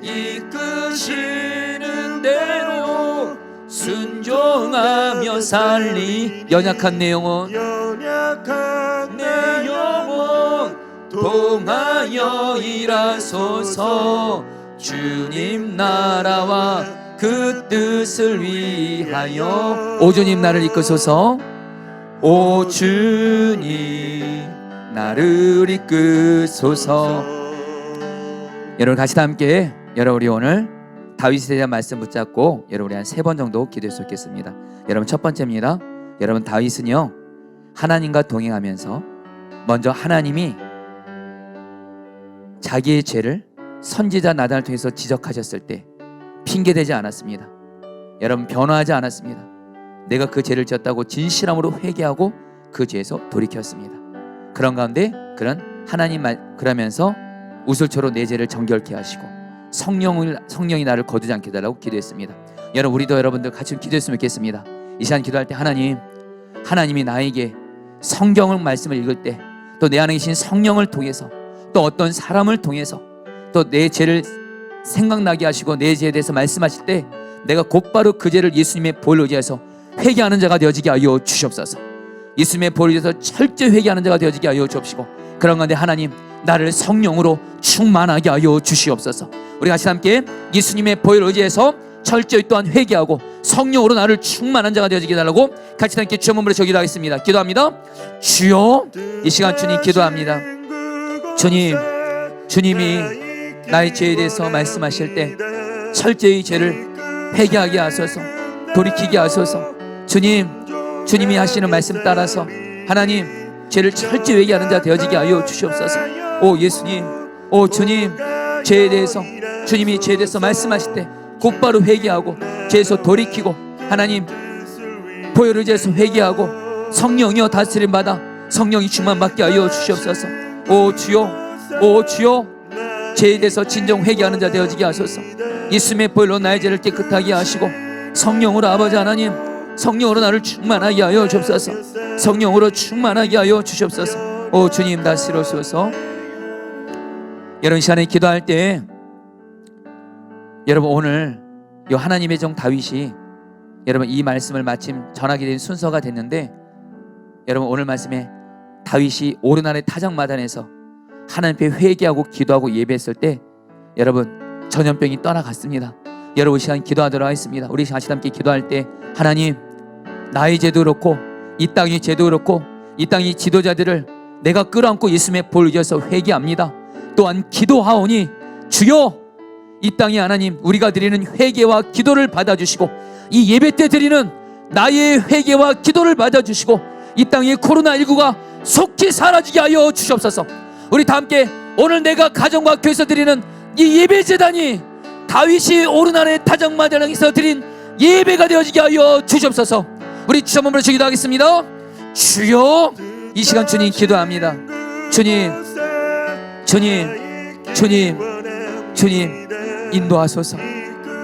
이끄시는 대로 순종하며 살리. 연약한 내 영혼 동하여 일하소서. 주님 나라와 그 뜻을 위하여 오 주님 나를 이끄소서. 오 주님 나를 이끄소서. 여러분 같이 다 함께 여러분 우리 오늘 다윗에 대한 말씀 붙잡고 여러분 우리 한 3번 정도 기도했으면 좋겠습니다. 여러분 첫 번째입니다. 여러분 다윗은요 하나님과 동행하면서 먼저 하나님이 자기의 죄를 선지자 나단을 통해서 지적하셨을 때 핑계대지 않았습니다. 여러분 변화하지 않았습니다. 내가 그 죄를 지었다고 진실함으로 회개하고 그 죄에서 돌이켰습니다. 그런 가운데 그러면서 우슬초로 내 죄를 정결케 하시고 성령이 나를 거두지 않게 해달라고 기도했습니다. 여러분 우리도 여러분들 같이 기도했으면 좋겠습니다. 이 시간 기도할 때 하나님이 나에게 성경을 말씀을 읽을 때 또 내 안에 계신 성령을 통해서 또 어떤 사람을 통해서 또 내 죄를 생각나게 하시고 내 죄에 대해서 말씀하실 때 내가 곧바로 그 죄를 예수님의 보혈을 의지해서 회개하는 자가 되어지게 하여 주시옵소서. 예수님의 보혈을 의지해서 철저히 회개하는 자가 되어지게 하여 주옵시고 그런 가운데 하나님 나를 성령으로 충만하게 하여 주시옵소서. 우리 같이 함께 예수님의 보혈을 의지해서 철저히 또한 회개하고 성령으로 나를 충만한 자가 되어지게 해달라고 같이 함께 주여 몸으로 기도하겠습니다. 기도합니다. 주여 이 시간 주님 기도합니다. 주님이 나의 죄에 대해서 말씀하실 때 철저히 죄를 회개하게 하소서, 돌이키게 하소서. 주님이 하시는 말씀 따라서 하나님 죄를 철저히 회개하는 자 되어지게 하여 주시옵소서. 오 예수님, 오 주님, 죄에 대해서 주님이 죄에 대해서 말씀하실 때 곧바로 회개하고 죄에서 돌이키고 하나님 보혈을 의지해서 회개하고 성령이여 다스림 받아 성령이 충만받게 하여 주시옵소서. 오 주여 죄에 대해서 진정 회개하는 자 되어지게 하소서. 예수님의 보혈로 나의 죄를 깨끗하게 하시고 성령으로 아버지 하나님 성령으로 나를 충만하게 하여 주옵소서. 성령으로 충만하게 하여 주시옵소서. 오 주님 다스리소서. 여러분 시간에 기도할 때 여러분 오늘 이 하나님의 종 다윗이 여러분 이 말씀을 마침 전하게 된 순서가 됐는데 여러분 오늘 말씀에 다윗이 오르날의 타작마당에서 하나님 앞에 회개하고 기도하고 예배했을 때 여러분 전염병이 떠나갔습니다. 여러분 시간 기도하도록 하겠습니다. 우리 같이 함께 기도할 때 하나님, 나의 죄도 그렇고 이 땅의 죄도 그렇고 이 땅의 지도자들을 내가 끌어안고 예수님의 볼을 이어서 회개합니다. 또한 기도하오니 주여, 이 땅에 하나님 우리가 드리는 회개와 기도를 받아주시고 이 예배 때 드리는 나의 회개와 기도를 받아주시고 이 땅의 코로나19가 속히 사라지게 하여 주시옵소서. 우리 다 함께 오늘 내가 가정과 교회에서 드리는 이 예배 제단이 다윗이 오르날의 타작마당에서 드린 예배가 되어지게 하여 주시옵소서. 우리 주여 한번 부르시기도 하겠습니다. 주여, 이 시간 주님 기도합니다. 주님, 주님, 주님, 주님 인도하소서.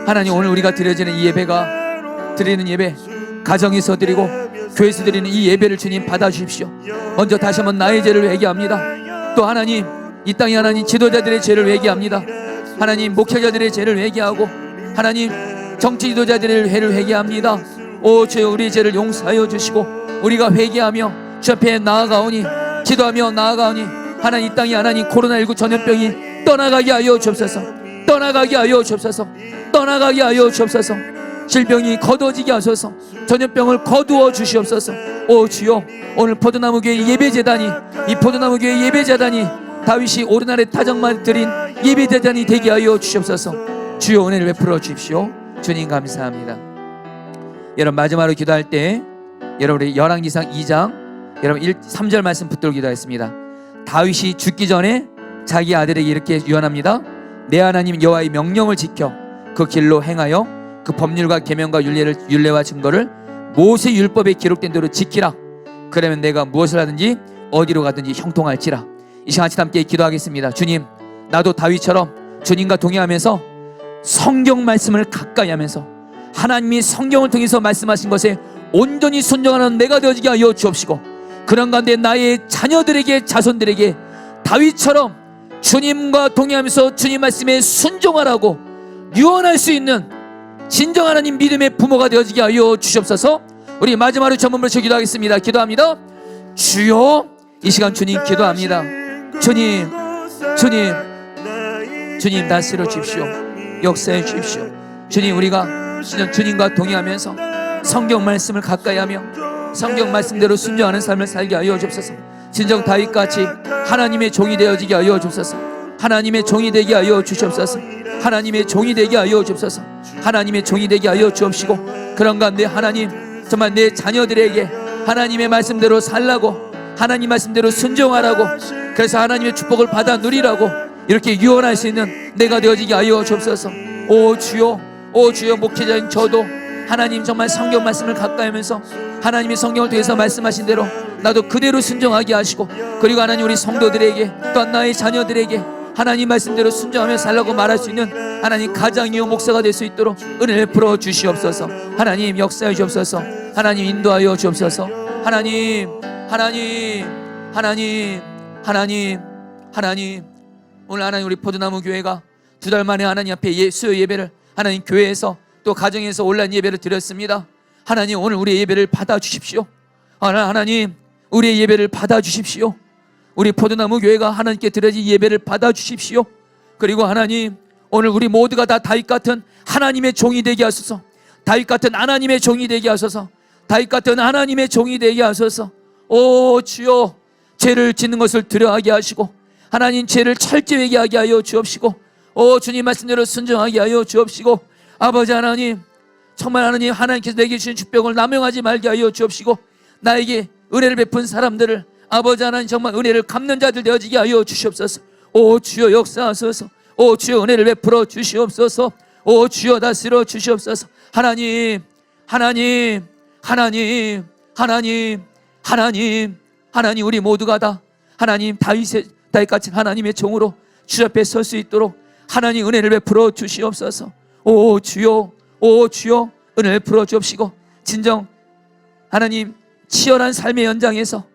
하나님, 오늘 우리가 드려지는 이 예배가 드리는 예배, 가정에서 드리고 교회에서 드리는 이 예배를 주님 받아주십시오. 먼저 다시 한번 나의 죄를 회개합니다. 또 하나님, 이 땅에 하나님 지도자들의 죄를 회개합니다. 하나님, 목회자들의 죄를 회개하고 하나님, 정치 지도자들의 죄를 회개합니다. 오 주여, 우리의 죄를 용서하여 주시고 우리가 회개하며 주 앞에 나아가오니, 기도하며 나아가오니 하나님, 이 땅에 하나님 코로나19 전염병이 떠나가게 하여 주옵소서. 떠나가게 하여 주옵소서. 떠나가게 하여 주옵소서. 질병이 거두어지게 하소서. 전염병을 거두어 주시옵소서. 오 주여, 오늘 포도나무교회 예배재단이, 이 포도나무교회 예배재단이 다윗이 오르날의 타작만 드린 예배재단이 되게 하여 주시옵소서. 주여, 은혜를 베풀어 주십시오. 주님 감사합니다. 여러분, 마지막으로 기도할 때 여러분 우리 열왕기상 2장 여러분 3절 말씀 붙들고 기도하겠습니다. 다윗이 죽기 전에 자기 아들에게 이렇게 유언합니다. 내 하나님 여호와의 명령을 지켜 그 길로 행하여 그 법률과 계명과 율례와 증거를 모세 율법에 기록된 대로 지키라. 그러면 내가 무엇을 하든지 어디로 가든지 형통할지라. 이 시간 같이 함께 기도하겠습니다. 주님, 나도 다윗처럼 주님과 동행하면서 성경 말씀을 가까이 하면서 하나님이 성경을 통해서 말씀하신 것에 온전히 순종하는 내가 되어지게 하여 주옵시고, 그런 가운데 나의 자녀들에게, 자손들에게 다윗처럼 주님과 동행하면서 주님 말씀에 순종하라고 유언할 수 있는 진정 하나님 믿음의 부모가 되어지게 하여 주시옵소서. 우리 마지막으로 전문으로 기도하겠습니다. 기도합니다. 주여, 이 시간 주님 기도합니다. 주님, 주님, 주님 다스려 주십시오. 역사해 주십시오. 주님, 우리가 주님과 동행하면서 성경 말씀을 가까이 하며 성경 말씀대로 순종하는 삶을 살게 하여 주옵소서. 진정 다윗같이 하나님의 종이 되어지게 하여 주옵소서. 하나님의 종이 되게 하여 주시옵소서. 하나님의 종이 되게 하여 주옵소서. 하나님의 종이 되게 하여 주옵시고, 그런 가운데 하나님, 정말 내 자녀들에게 하나님의 말씀대로 살라고, 하나님 말씀대로 순종하라고, 그래서 하나님의 축복을 받아 누리라고 이렇게 유언할 수 있는 내가 되어지게 하여 주옵소서. 오 주여, 오 주여, 목회자인 저도 하나님 정말 성경 말씀을 가까이 하면서 하나님의 성경을 통해서 말씀하신 대로 나도 그대로 순종하게 하시고, 그리고 하나님 우리 성도들에게 또한 나의 자녀들에게 하나님 말씀대로 순종하며 살라고 말할 수 있는 하나님 가장이요 목사가 될 수 있도록 은혜를 풀어 주시옵소서. 하나님 역사해 주옵소서. 하나님 인도하여 주옵소서. 하나님, 하나님, 하나님, 하나님, 하나님, 오늘 하나님 우리 포도나무 교회가 2달 만에 하나님 앞에 수요 예배를 하나님 교회에서 또 가정에서 온라인 예배를 드렸습니다. 하나님, 오늘 우리의 예배를 받아주십시오. 하나님, 우리의 예배를 받아주십시오. 우리 포도나무 교회가 하나님께 드려진 예배를 받아주십시오. 그리고 하나님, 오늘 우리 모두가 다 다윗 같은 하나님의 종이 되게 하소서. 다윗 같은 하나님의 종이 되게 하소서. 다윗 같은 하나님의 종이 되게 하소서. 오 주여, 죄를 짓는 것을 두려워하게 하시고 하나님 죄를 철저하게 하게 하여 주옵시고, 오 주님 말씀대로 순종하게 하여 주옵시고, 아버지 하나님, 정말 하나님, 하나님께서 내게 주신 축복을 남용하지 말게 하여 주옵시고, 나에게 은혜를 베푼 사람들을 아버지 하나님 정말 은혜를 갚는 자들 되어지게 하여 주시옵소서. 오 주여 역사하소서. 오 주여 은혜를 베풀어 주시옵소서. 오 주여 다스려 주시옵소서. 하나님, 하나님, 하나님, 하나님, 하나님, 하나님, 우리 모두가 다 하나님 다윗같이 하나님의 종으로 주 앞에 설 수 있도록 하나님 은혜를 베풀어 주시옵소서. 오 주여, 오 주여 은혜를 베풀어 주옵시고, 진정 하나님 치열한 삶의 연장에서,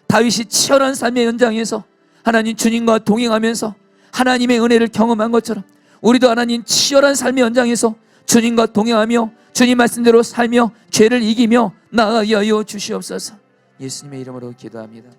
다윗이 치열한 삶의 연장에서 하나님 주님과 동행하면서 하나님의 은혜를 경험한 것처럼 우리도 하나님 치열한 삶의 연장에서 주님과 동행하며 주님 말씀대로 살며 죄를 이기며 나아가게 하여 주시옵소서. 예수님의 이름으로 기도합니다.